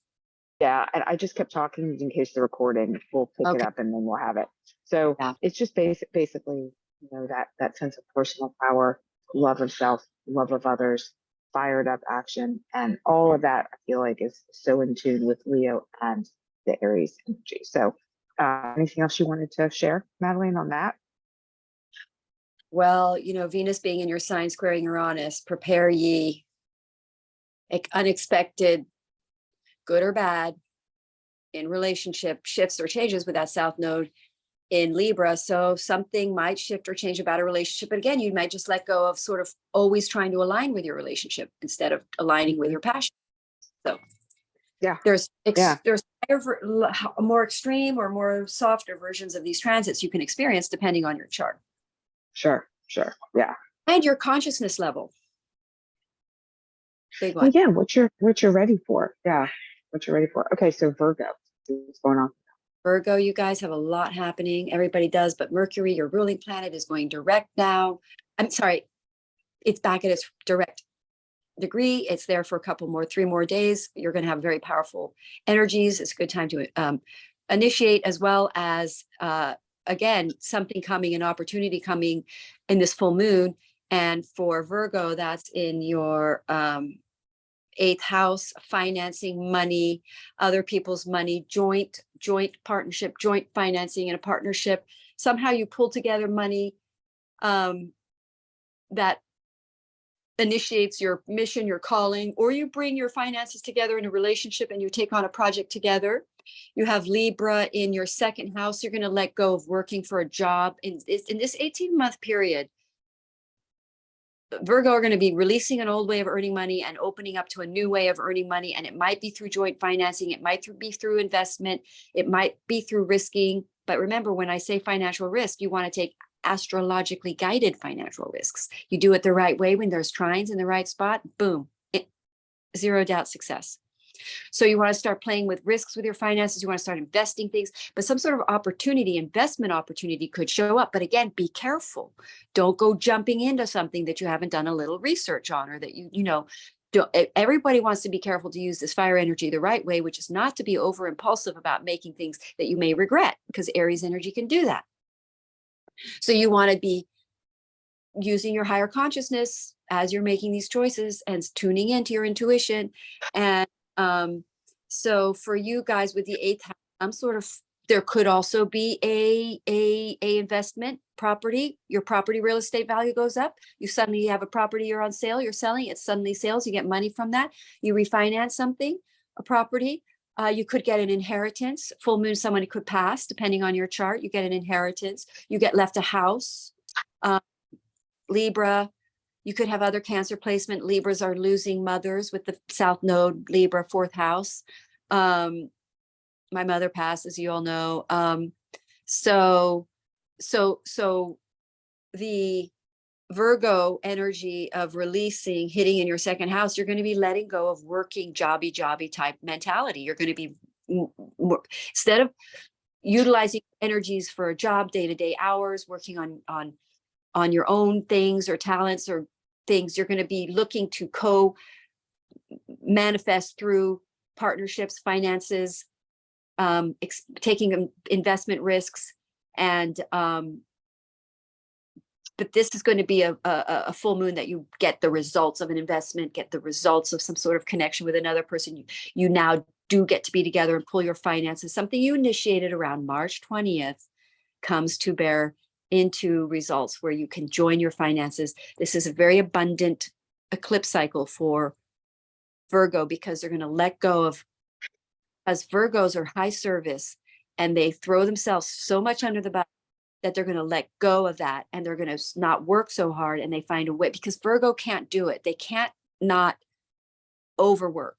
Yeah, and I just kept talking in case the recording will pick it up and then we'll have it. So it's just basically, that sense of personal power, love of self, love of others, fired up action, and all of that I feel like is so in tune with Leo and the Aries energy. So anything else you wanted to share, Madeline, on that? Well, Venus being in your sign squaring Uranus, prepare ye. Unexpected, good or bad, in relationship shifts or changes with that South Node in Libra. So something might shift or change about a relationship. But again, you might just let go of sort of always trying to align with your relationship instead of aligning with your passion. So there's more extreme or more softer versions of these transits you can experience depending on your chart. Sure. Yeah. And your consciousness level. Big one. Well, yeah, what you're ready for. Yeah. What you're ready for. Okay, so Virgo, what's going on? Virgo, you guys have a lot happening. Everybody does, but Mercury, your ruling planet, is going direct now. I'm sorry, it's back at its direct degree. It's there for a couple more, 3 more days. You're going to have very powerful energies. It's a good time to initiate, as well as, again, something coming, an opportunity coming in this full moon. And for Virgo, that's in your 8th house, financing, money, other people's money, joint partnership, joint financing in a partnership. Somehow you pull together money that initiates your mission, your calling, or you bring your finances together in a relationship and you take on a project together. You have Libra in your 2nd house. You're going to let go of working for a job in this 18-month period. Virgo are going to be releasing an old way of earning money and opening up to a new way of earning money. And it might be through joint financing. It might be through investment. It might be through risking. But remember, when I say financial risk, you want to take astrologically guided financial risks. You do it the right way when there's trines in the right spot, boom, 0 doubt success. So you want to start playing with risks with your finances. You want to start investing things, but some sort of opportunity, investment opportunity could show up. But again, be careful. Don't go jumping into something that you haven't done a little research on, or that everybody wants to be careful to use this fire energy the right way, which is not to be over impulsive about making things that you may regret, because Aries energy can do that. So you want to be using your higher consciousness as you're making these choices and tuning into your intuition. And so for you guys with the 8th house, there could also be a investment property. Your property real estate value goes up. You suddenly have a property, you're on sale, you're selling, it suddenly sales, you get money from that. You refinance something, a property. You could get an inheritance. Full moon, someone could pass, depending on your chart. You get an inheritance. You get left a house. Libra, you could have other Cancer placement. Libras are losing mothers with the South Node, Libra, 4th house. My mother passed, as you all know. So the Virgo energy of releasing, hitting in your 2nd house, you're going to be letting go of working, jobby type mentality. You're going to be more, instead of utilizing energies for a job, day-to-day hours, working on your own things or talents or things, you're going to be looking to manifest through partnerships, finances, taking investment risks. And but this is going to be a full moon that you get the results of an investment, get the results of some sort of connection with another person. You now do get to be together and pull your finances. Something you initiated around March 20th comes to bear into results where you can join your finances. This is a very abundant eclipse cycle for Virgo, because they're going to let go of, as Virgos are high service and they throw themselves so much under the bus, that they're going to let go of that, and they're going to not work so hard, and they find a way, because Virgo can't do it. They can't not overwork.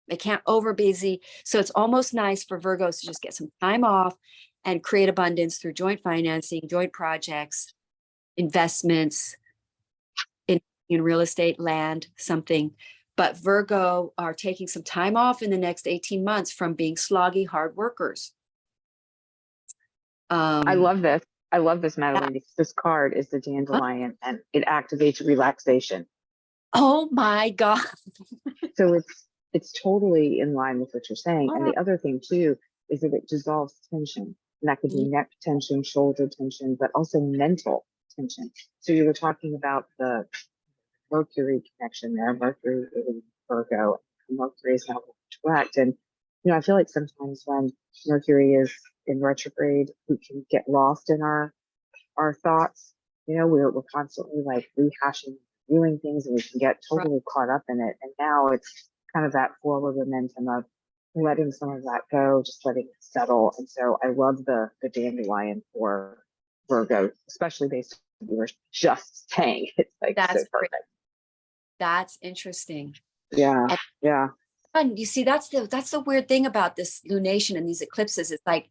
They can't over busy. So it's almost nice for Virgos to just get some time off and create abundance through joint financing, joint projects, investments in real estate, land, something. But Virgo are taking some time off in the next 18 months from being sloggy, hard workers. I love this. I love this, Madeline, because this card is the dandelion and it activates relaxation. Oh my God. So it's totally in line with what you're saying. And the other thing too is that it dissolves tension. And that could be neck tension, shoulder tension, but also mental tension. So you were talking about the Mercury connection there. Mercury is Virgo. Mercury is now direct. And I feel like sometimes when Mercury is in retrograde, we can get lost in our thoughts. We're constantly like rehashing, viewing things, and we can get totally caught up in it. And now it's kind of that forward momentum of letting some of that go, just letting it settle. And so I love the dandelion for Virgo, especially based on what you were just saying. It's like That's so perfect. great. That's interesting. Yeah. Yeah. And you see, that's the weird thing about this lunation and these eclipses. It's like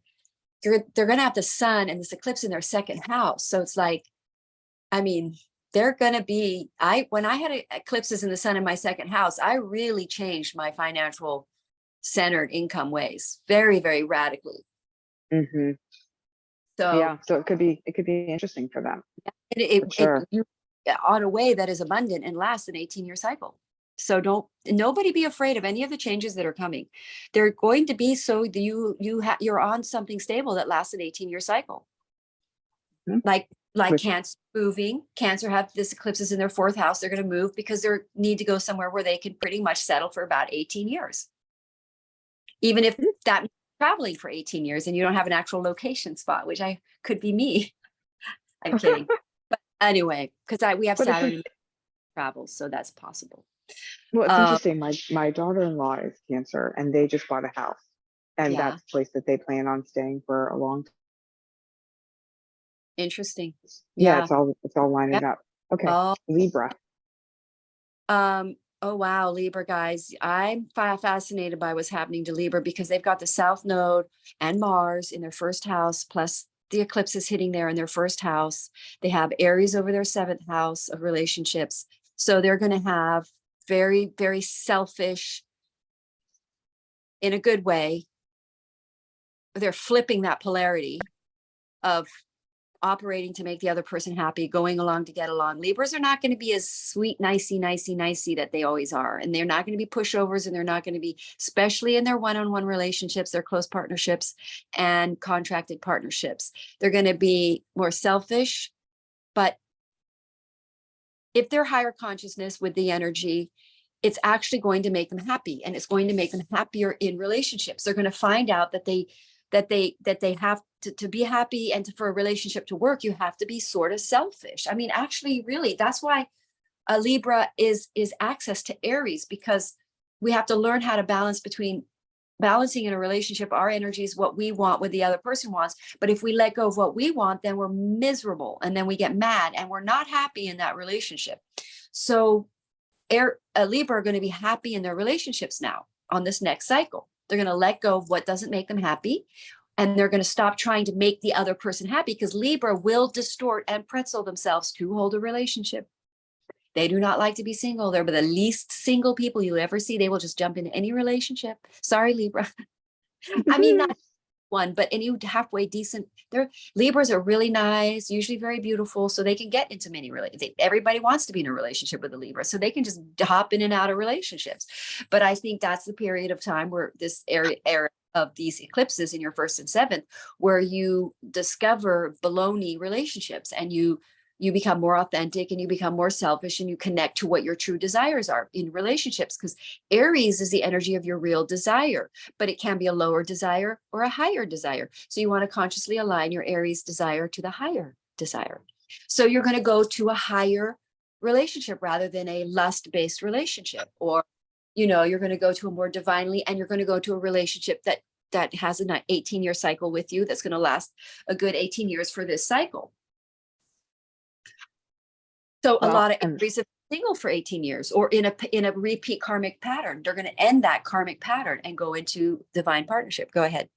they're going to have the sun and this eclipse in their 2nd house. So it's like, I mean, they're going to be, when I had eclipses in the sun in my 2nd house, I really changed my financial centered income ways very, very radically. Mm-hmm. So yeah, so it could be interesting for them. on a way that is abundant and lasts an 18-year cycle. So nobody be afraid of any of the changes that are coming. They're going to be so that you're on something stable that lasts an 18-year cycle. Mhm. Like Which- Cancer moving. Cancer have this eclipses in their 4th house. They're going to move because they need to go somewhere where they can pretty much settle for about 18 years. Even if that means traveling for 18 years and you don't have an actual location spot, which could be me. I'm kidding. But anyway, because we have But it's Saturn in travels, so that's possible. Well, it's interesting. My daughter-in-law is Cancer, and they just bought a house, and Yeah. that's a place that they plan on staying for a long time. Interesting. Yeah, Yeah. it's all lining up. Okay, Oh, Libra. oh wow, Libra guys. I'm fascinated by what's happening to Libra because they've got the South Node and Mars in their 1st house, plus the eclipse is hitting there in their 1st house. They have Aries over their 7th house of relationships. So they're going to have very, very selfish, in a good way. They're flipping that polarity of operating to make the other person happy, going along to get along. Libras are not going to be as sweet, nicey that they always are. And they're not going to be pushovers, and they're not going to be, especially in their one-on-one relationships, their close partnerships and contracted partnerships. They're going to be more selfish, but if they're higher consciousness with the energy, it's actually going to make them happy, and it's going to make them happier in relationships. They're going to find out that they have to be happy, and for a relationship to work, you have to be sort of selfish. I mean, actually, really, that's why a Libra is access to Aries, because we have to learn how to balance between balancing in a relationship our energies, what we want, what the other person wants. But if we let go of what we want, then we're miserable, and then we get mad, and we're not happy in that relationship. So Libra are going to be happy in their relationships now on this next cycle. They're going to let go of what doesn't make them happy, and they're going to stop trying to make the other person happy, because Libra will distort and pretzel themselves to hold a relationship. They do not like to be single. They're the least single people you'll ever see. They will just jump into any relationship. Sorry, Libra. I mean, not one, but any halfway decent. Libras are really nice, usually very beautiful, so they can get into many relationships. Everybody wants to be in a relationship with a Libra, so they can just hop in and out of relationships. But I think that's the period of time where this era of these eclipses in your 1st and 7th, where you discover baloney relationships, and you become more authentic, and you become more selfish, and you connect to what your true desires are in relationships, because Aries is the energy of your real desire, but it can be a lower desire or a higher desire. So you want to consciously align your Aries desire to the higher desire. So you're going to go to a higher relationship rather than a lust-based relationship, or, you're going to go to a more divinely, and you're going to go to a relationship that has an 18-year cycle with you, that's going to last a good 18 years for this cycle. So a lot of Aries are single for 18 years, or in a repeat karmic pattern. They're going to end that karmic pattern and go into divine partnership. Go ahead.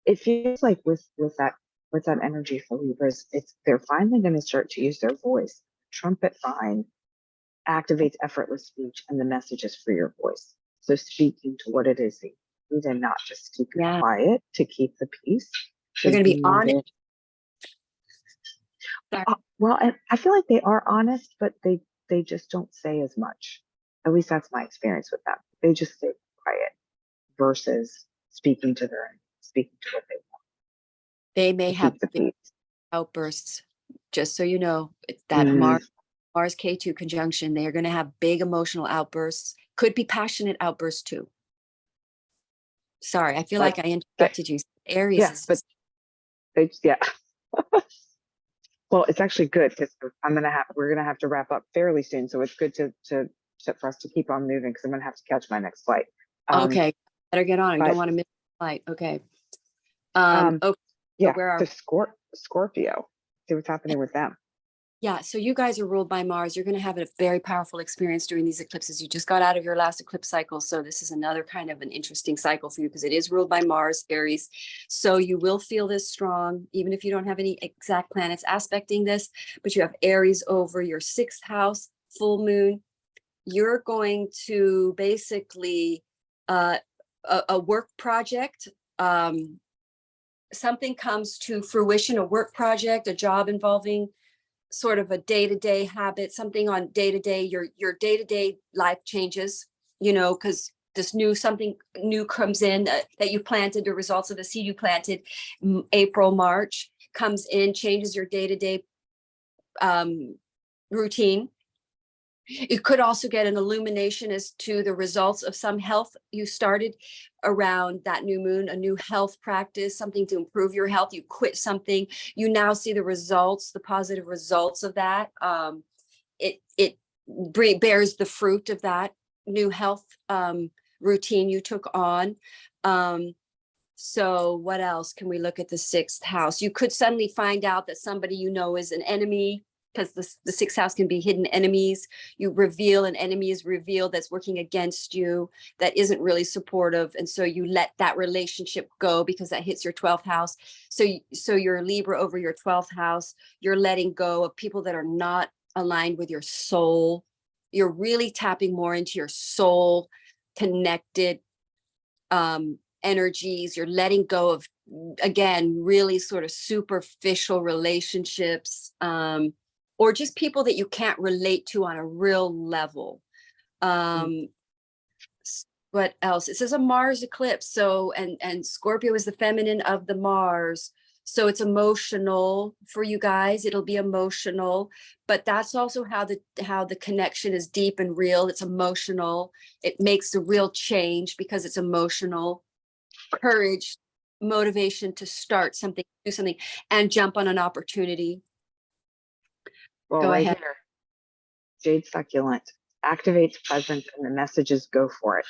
It feels like with that energy for Libras, they're finally going to start to use their voice. Trumpet fine activates effortless speech, and the message is for your voice. So speaking to what it is that you need, and not just keeping quiet to keep the peace. They're going to be honest. Well, and I feel like they are honest, but they just don't say as much. At least that's my experience with them. They just stay quiet versus speaking to what they want. They may have big outbursts. Just so you know, that Mars K2 conjunction, they are going to have big emotional outbursts. Could be passionate outbursts too. Sorry, I feel like I interrupted you. Aries is but well, it's actually good, because we're gonna have to wrap up fairly soon. So it's good for us to keep on moving, because I'm gonna have to catch my next flight. Okay, better get on. I don't want to miss the flight. Okay. Okay. Yeah. So where are Scorpio? See what's happening with them. Yeah, so you guys are ruled by Mars. You're going to have a very powerful experience during these eclipses. You just got out of your last eclipse cycle, so this is another kind of an interesting cycle for you, because it is ruled by Mars, Aries. So you will feel this strong, even if you don't have any exact planets aspecting this, but you have Aries over your 6th house, full moon. You're going to basically a work project, something comes to fruition, a work project, a job involving sort of a day-to-day habit, something on day-to-day, your day-to-day life changes, you know, because this new something new comes in that you planted, the results of the seed you planted April, March comes in, changes your day-to-day routine. You could also get an illumination as to the results of some health you started around that new moon, a new health practice, something to improve your health. You quit something, you now see the results, the positive results of that. It bears the fruit of that new health routine you took on. So what else can we look at the sixth house? You could suddenly find out that somebody you know is an enemy, because the sixth house can be hidden enemies. You reveal an enemy is revealed that's working against you, that isn't really supportive. And so you let that relationship go because that hits your 12th house. So you're Libra over your 12th house. You're letting go of people that are not aligned with your soul. You're really tapping more into your soul connected energies. You're letting go of, again, really sort of superficial relationships, or just people that you can't relate to on a real level. What else? It says a Mars eclipse. So, and Scorpio is the feminine of the Mars. So it's emotional for you guys. It'll be emotional, but that's also how the connection is deep and real. It's emotional. It makes a real change because it's emotional. Courage, motivation to start something, do something, and jump on an opportunity. Well, Go right ahead. here, jade succulent activates presence and the messages go for it.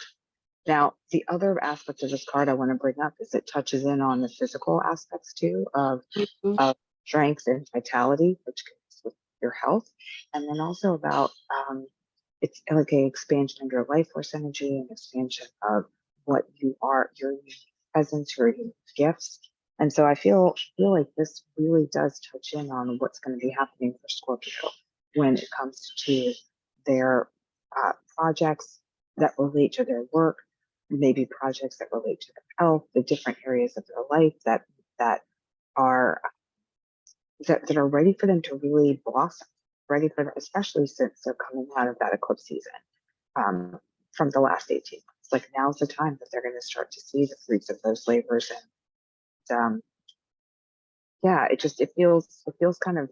Now, the other aspect of this card I want to bring up is it touches in on the physical aspects too of strength and vitality, which connects with your health, and then also about it's like an expansion of your life force energy and expansion of what you are, your unique presence, your unique gifts. And so I feel like this really does touch in on what's going to be happening for Scorpio when it comes to their projects that relate to their work, maybe projects that relate to their health, the different areas of their life that are ready for them to really blossom, ready for them, especially since they're coming out of that eclipse season from the last 18 months. Like now's the time that they're going to start to see the fruits of those labors, and yeah, it feels kind of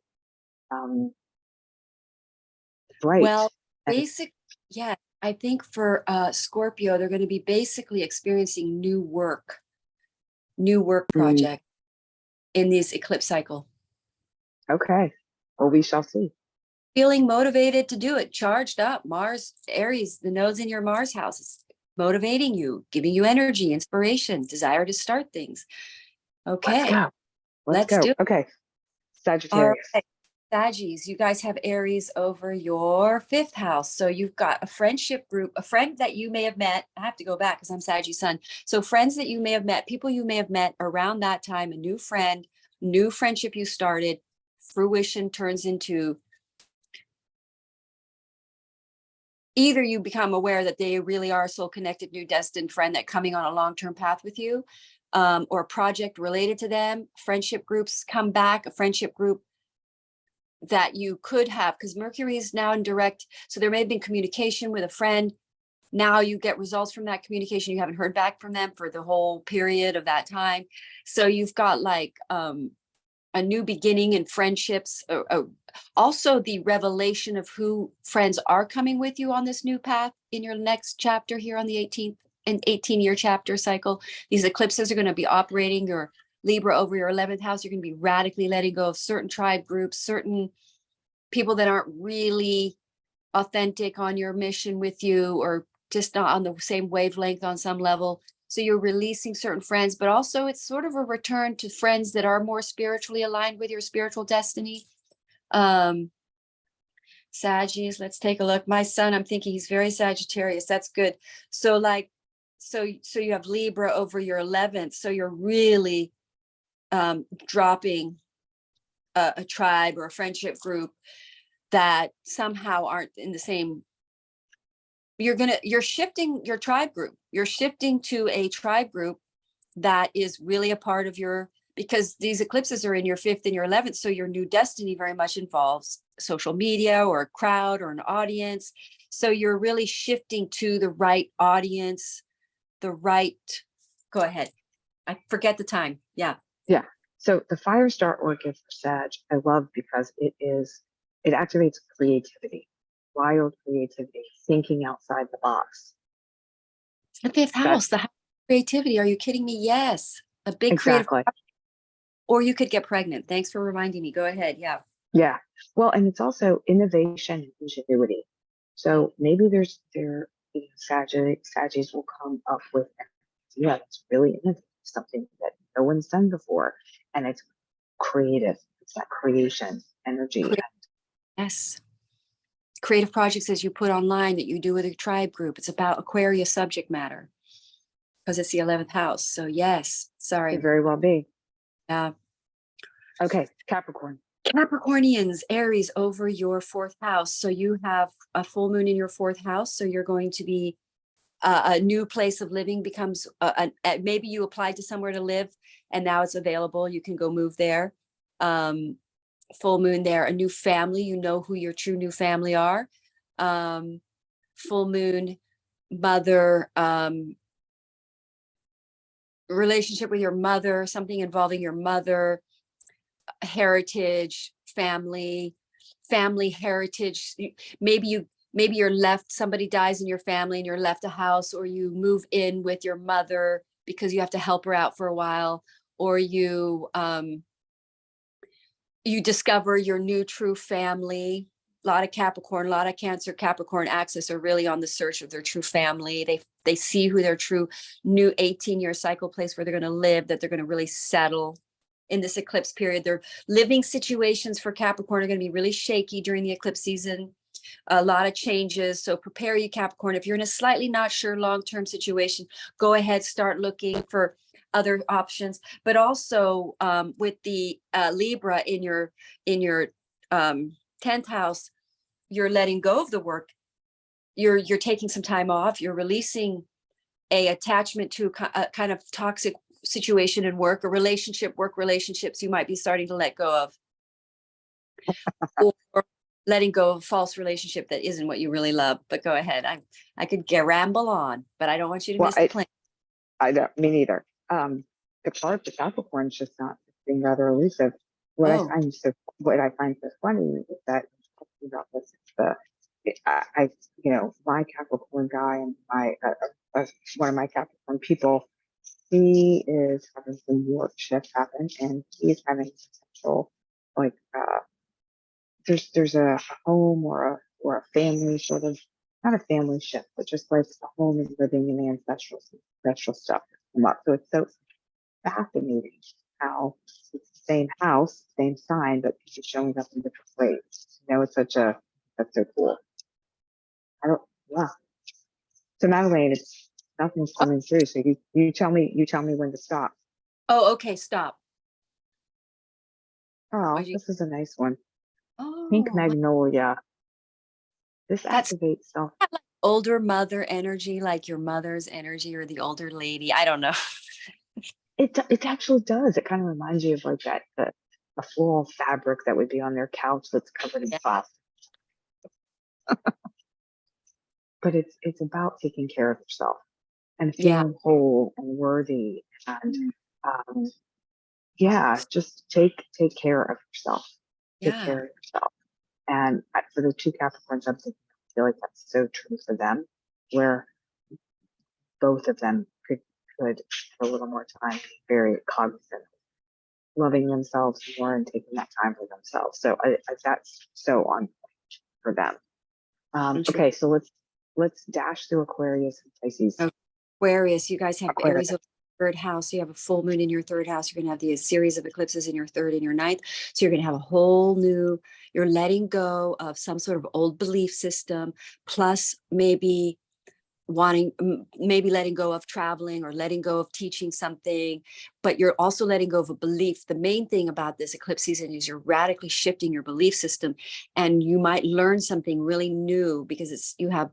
bright. Well, yeah, I think for Scorpio, they're going to be basically experiencing new work project in this eclipse cycle. Okay, well, we shall see. Feeling motivated to do it, charged up. Mars, Aries, the nodes in your Mars house is motivating you, giving you energy, inspiration, desire to start things. Okay, Let's go. do it. Okay, Sagittarius. All right. Saggies, you guys have Aries over your 5th house. So you've got a friendship group, a friend that you may have met. I have to go back because I'm Sagittarius sun. So friends that you may have met, people you may have met around that time, a new friend, new friendship you started, fruition turns into either you become aware that they really are a soul connected, new destined friend that coming on a long-term path with you, or a project related to them. Friendship groups come back, a friendship group that you could have, because Mercury is now in direct. So there may have been communication with a friend. Now you get results from that communication. You haven't heard back from them for the whole period of that time. So you've got like a new beginning in friendships. Also the revelation of who friends are coming with you on this new path in your next chapter here on the 18th and 18-year chapter cycle. These eclipses are going to be operating your Libra over your 11th house. You're going to be radically letting go of certain tribe groups, certain people that aren't really authentic on your mission with you, or just not on the same wavelength on some level. So you're releasing certain friends, but also it's sort of a return to friends that are more spiritually aligned with your spiritual destiny. Sagittarius, let's take a look. My son, I'm thinking he's very Sagittarius. That's good. So like, so you have Libra over your 11th. So you're really dropping a tribe or a friendship group that somehow aren't in the same. You're shifting your tribe group. You're shifting to a tribe group that is really a part of your because these eclipses are in your 5th and your 11th. So your new destiny very much involves social media or a crowd or an audience. So you're really shifting to the right audience, the right, go ahead. I forget the time. Yeah. Yeah. So the fire star orchid for Sag, I love because it activates creativity, wild creativity, thinking outside the box. The 5th house, the house of creativity. Are you kidding me? Yes. A big creative, Exactly. or you could get pregnant. Thanks for reminding me. Go ahead. Yeah. Yeah. Well, and it's also innovation and ingenuity. So maybe Saggies will come up with an idea that's really innovative, something that no one's done before. And it's creative. It's that creation energy. Yes. Creative projects as you put online that you do with a tribe group. It's about Aquarius subject matter because it's the 11th house. So yes, sorry. Could very well be. Yeah. Okay, Capricorn. Capricornians, Aries over your 4th house. So you have a full moon in your 4th house. So you're going to be a new place of living becomes maybe you applied to somewhere to live and now it's available. You can go move there. Full moon there, a new family. You know who your true new family are. Full moon, mother, relationship with your mother, something involving your mother, heritage, family heritage. Maybe you're left, somebody dies in your family and you're left a house, or you move in with your mother because you have to help her out for a while, or you discover your new true family. A lot of Capricorn, a lot of Cancer, Capricorn axis are really on the search of their true family. They see who their true new 18-year cycle place where they're going to live, that they're going to really settle in this eclipse period. Their living situations for Capricorn are going to be really shaky during the eclipse season. A lot of changes. So prepare you, Capricorn. If you're in a slightly not sure long-term situation, go ahead, start looking for other options. But also with the Libra in your 10th house, you're letting go of the work. You're taking some time off. You're releasing a attachment to a kind of toxic situation in work, a relationship, work relationships you might be starting to let go of, or letting go of a false relationship that isn't what you really love. But go ahead. I could ramble on, but I don't want you to miss the plan. I don't, me neither. The part the Capricorn is just not being rather elusive. What I find so funny is that about this, my Capricorn guy and my one of my Capricorn people, he is having some work shift happen, and he's having potential there's a home or a family sort of, not a family shift, but just like a home and living and ancestral stuff come up. So it's so fascinating how it's the same house, same sign, but it's showing up in different ways. It's that's so cool. Yeah. So Madeline, it's nothing's coming through. So you tell me when to stop. Oh, okay, stop. Oh, this is a nice one. Oh, Pink Magnolia. This activates self. Like older mother energy, like your mother's energy, or the older lady. I don't know. It actually does. It kind of reminds you of like a floral fabric that would be on their couch that's covered in plastic. But it's about taking care of yourself and feeling whole and worthy, and just take care of yourself. Take care of yourself. And for the two Capricorns, I feel like that's so true for them, where both of them could have a little more time, very cognizant, loving themselves more and taking that time for themselves. So that's so on point for them. Okay, so let's dash through Aquarius and Pisces. Aquarius, you guys have Aries of 3rd house. So you have a full moon in your 3rd house. You're going to have the series of eclipses in your 3rd and your 9th. So you're going to have a whole new, you're letting go of some sort of old belief system, plus maybe letting go of traveling or letting go of teaching something, but you're also letting go of a belief. The main thing about this eclipse season is you're radically shifting your belief system, and you might learn something really new because you have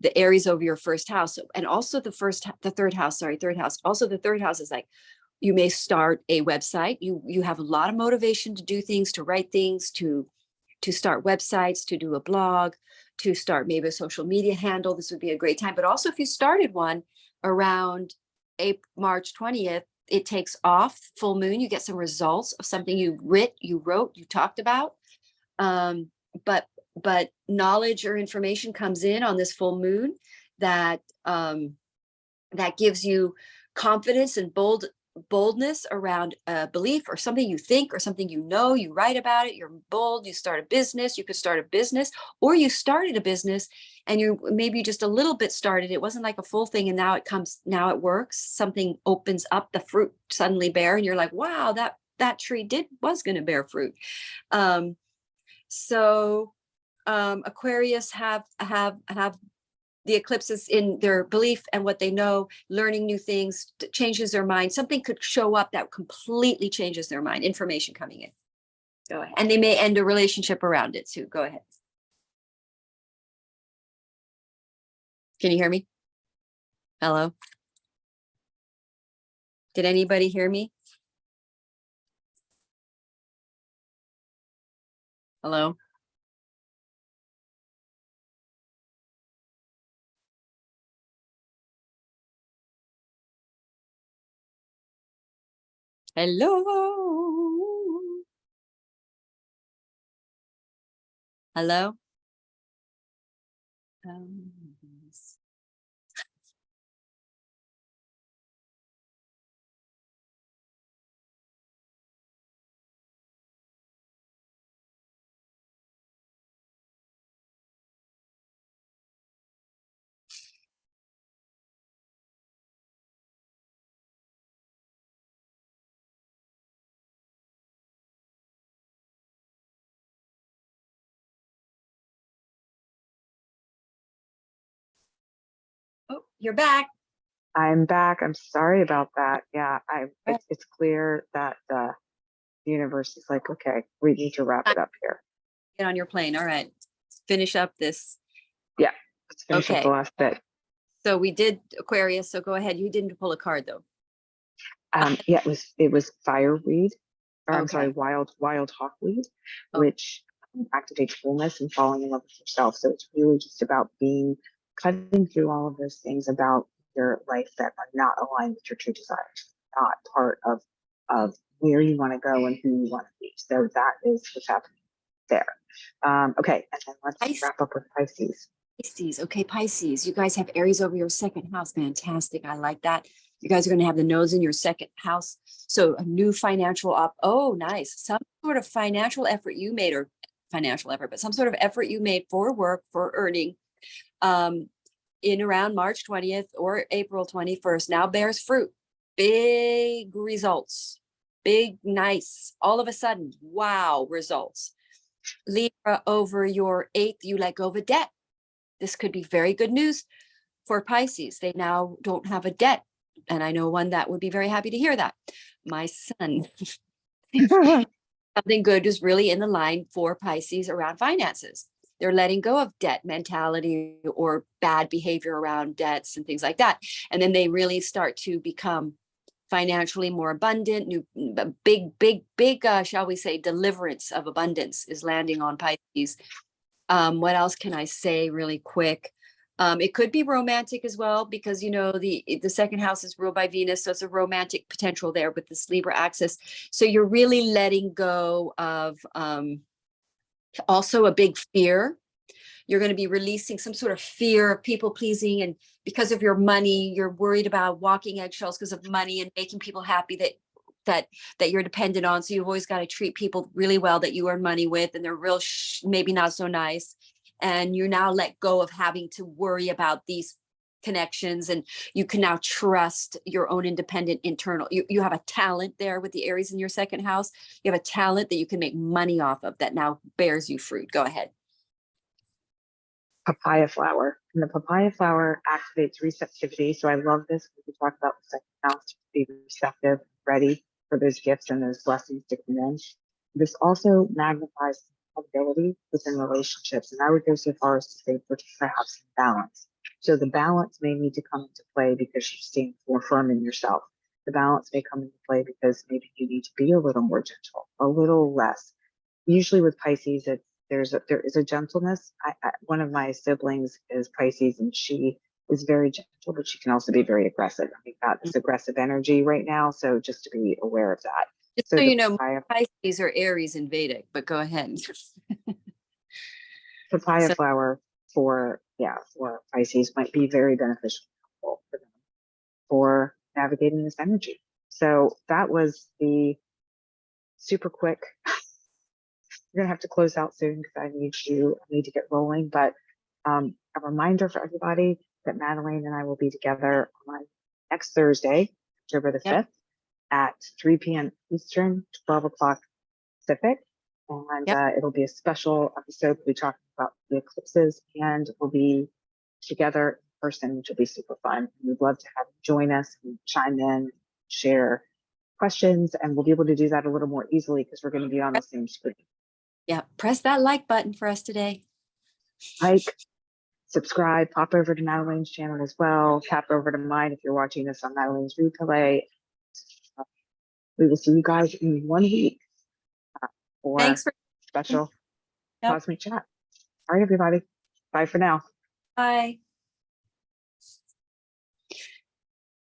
the Aries over your 1st house, and also the 3rd house. Also the 3rd house is like, You may start a website. You have a lot of motivation to do things, to write things, to start websites, to do a blog, to start maybe a social media handle. This would be a great time. But also if you started one around March 20th, it takes off full moon. You get some results of something you wrote, you talked about. But knowledge or information comes in on this full moon that that gives you confidence and boldness around a belief or something you think or something you know. You write about it, you're bold, you start a business. You could start a business, or you started a business and you maybe just a little bit started. It wasn't like a full thing, and now it works. Something opens up, the fruit suddenly bear, and you're like, wow, that tree was going to bear fruit. So Aquarius have the eclipses in their belief and what they know, learning new things, changes their mind. Something could show up that completely changes their mind, information coming in. Go ahead. And they may end a relationship around it too. Go ahead. Can you hear me? Hello? Did anybody hear me? Hello? Hello? Hello? Oh, you're back. I'm back. I'm sorry about that. Yeah, it's clear that the universe is like, okay, we need to wrap it up here. Get on your plane. All right. Finish up this. Yeah, let's finish up the last bit. So we did Aquarius. So go ahead. You didn't pull a card though. Yeah, it was fireweed. Or, I'm Okay. sorry, wild hawkweed, which activates fullness and falling in love with yourself. So it's really just about cutting through all of those things about your life that are not aligned with your true desires, not part of where you want to go and who you want to be. So that is what's happening there. Okay, and then let's wrap up with Pisces. Pisces. Okay, Pisces. You guys have Aries over your second house. Fantastic. I like that. You guys are going to have the nodes in your second house. So a new financial nice. Some sort of financial effort you made, or financial effort, but some sort of effort you made for work, for earning, in around March 20th or April 21st now bears fruit. Big results. Big, nice. All of a sudden, wow, results. Libra over your 8th, you let go of a debt. This could be very good news for Pisces. They now don't have a debt. And I know one that would be very happy to hear that. My son. Something good is really in the line for Pisces around finances. They're letting go of debt mentality or bad behavior around debts and things like that. And then they really start to become financially more abundant. Big, shall we say, deliverance of abundance is landing on Pisces. What else can I say really quick? It could be romantic as well, because, you know, the second house is ruled by Venus. So it's a romantic potential there with this Libra axis. So you're really letting go of also a big fear. You're going to be releasing some sort of fear of people pleasing. And because of your money, you're worried about walking eggshells because of money and making people happy that you're dependent on. So you've always got to treat people really well that you earn money with, and they're real maybe not so nice. And you now let go of having to worry about these connections, and you can now trust your own independent internal. You have a talent there with the Aries in your second house. You have a talent that you can make money off of that now bears you fruit. Go ahead. Papaya flower. And the papaya flower activates receptivity. So I love this. We talk about the second house to be receptive, ready for those gifts and those blessings to come in. This also magnifies compatibility within relationships. And I would go so far as to say, perhaps balance. So the balance may need to come into play because you're staying more firm in yourself. the balance may come into play because maybe you need to be a little more gentle, a little less. Usually with Pisces, there is a gentleness. One of my siblings is Pisces, and she is very gentle, but she can also be very aggressive. We've got this aggressive energy right now, so just to be aware of that. Just so you know, Pisces are Aries in Vedic, but go ahead. Papaya flower for Pisces might be very beneficial for them for navigating this energy. So that was the super quick. We're gonna have to close out soon because I need to get rolling. But a reminder for everybody that Madeline and I will be together on next Thursday, October the 5th at 3 p.m. Eastern, 12 o'clock Pacific. And it'll be a special episode. We'll be talking about the eclipses, and we'll be together in person, which will be super fun. We'd love to have you join us and chime in, share questions, and we'll be able to do that a little more easily because we're going to be on the same screen. Yeah, press that like button for us today. Like, subscribe, pop over to Madeline's channel as well. Tap over to mine if you're watching this on Madeline's replay. We will see you guys in 1 week for special cosmic chat. All right, everybody. Bye for now. Bye.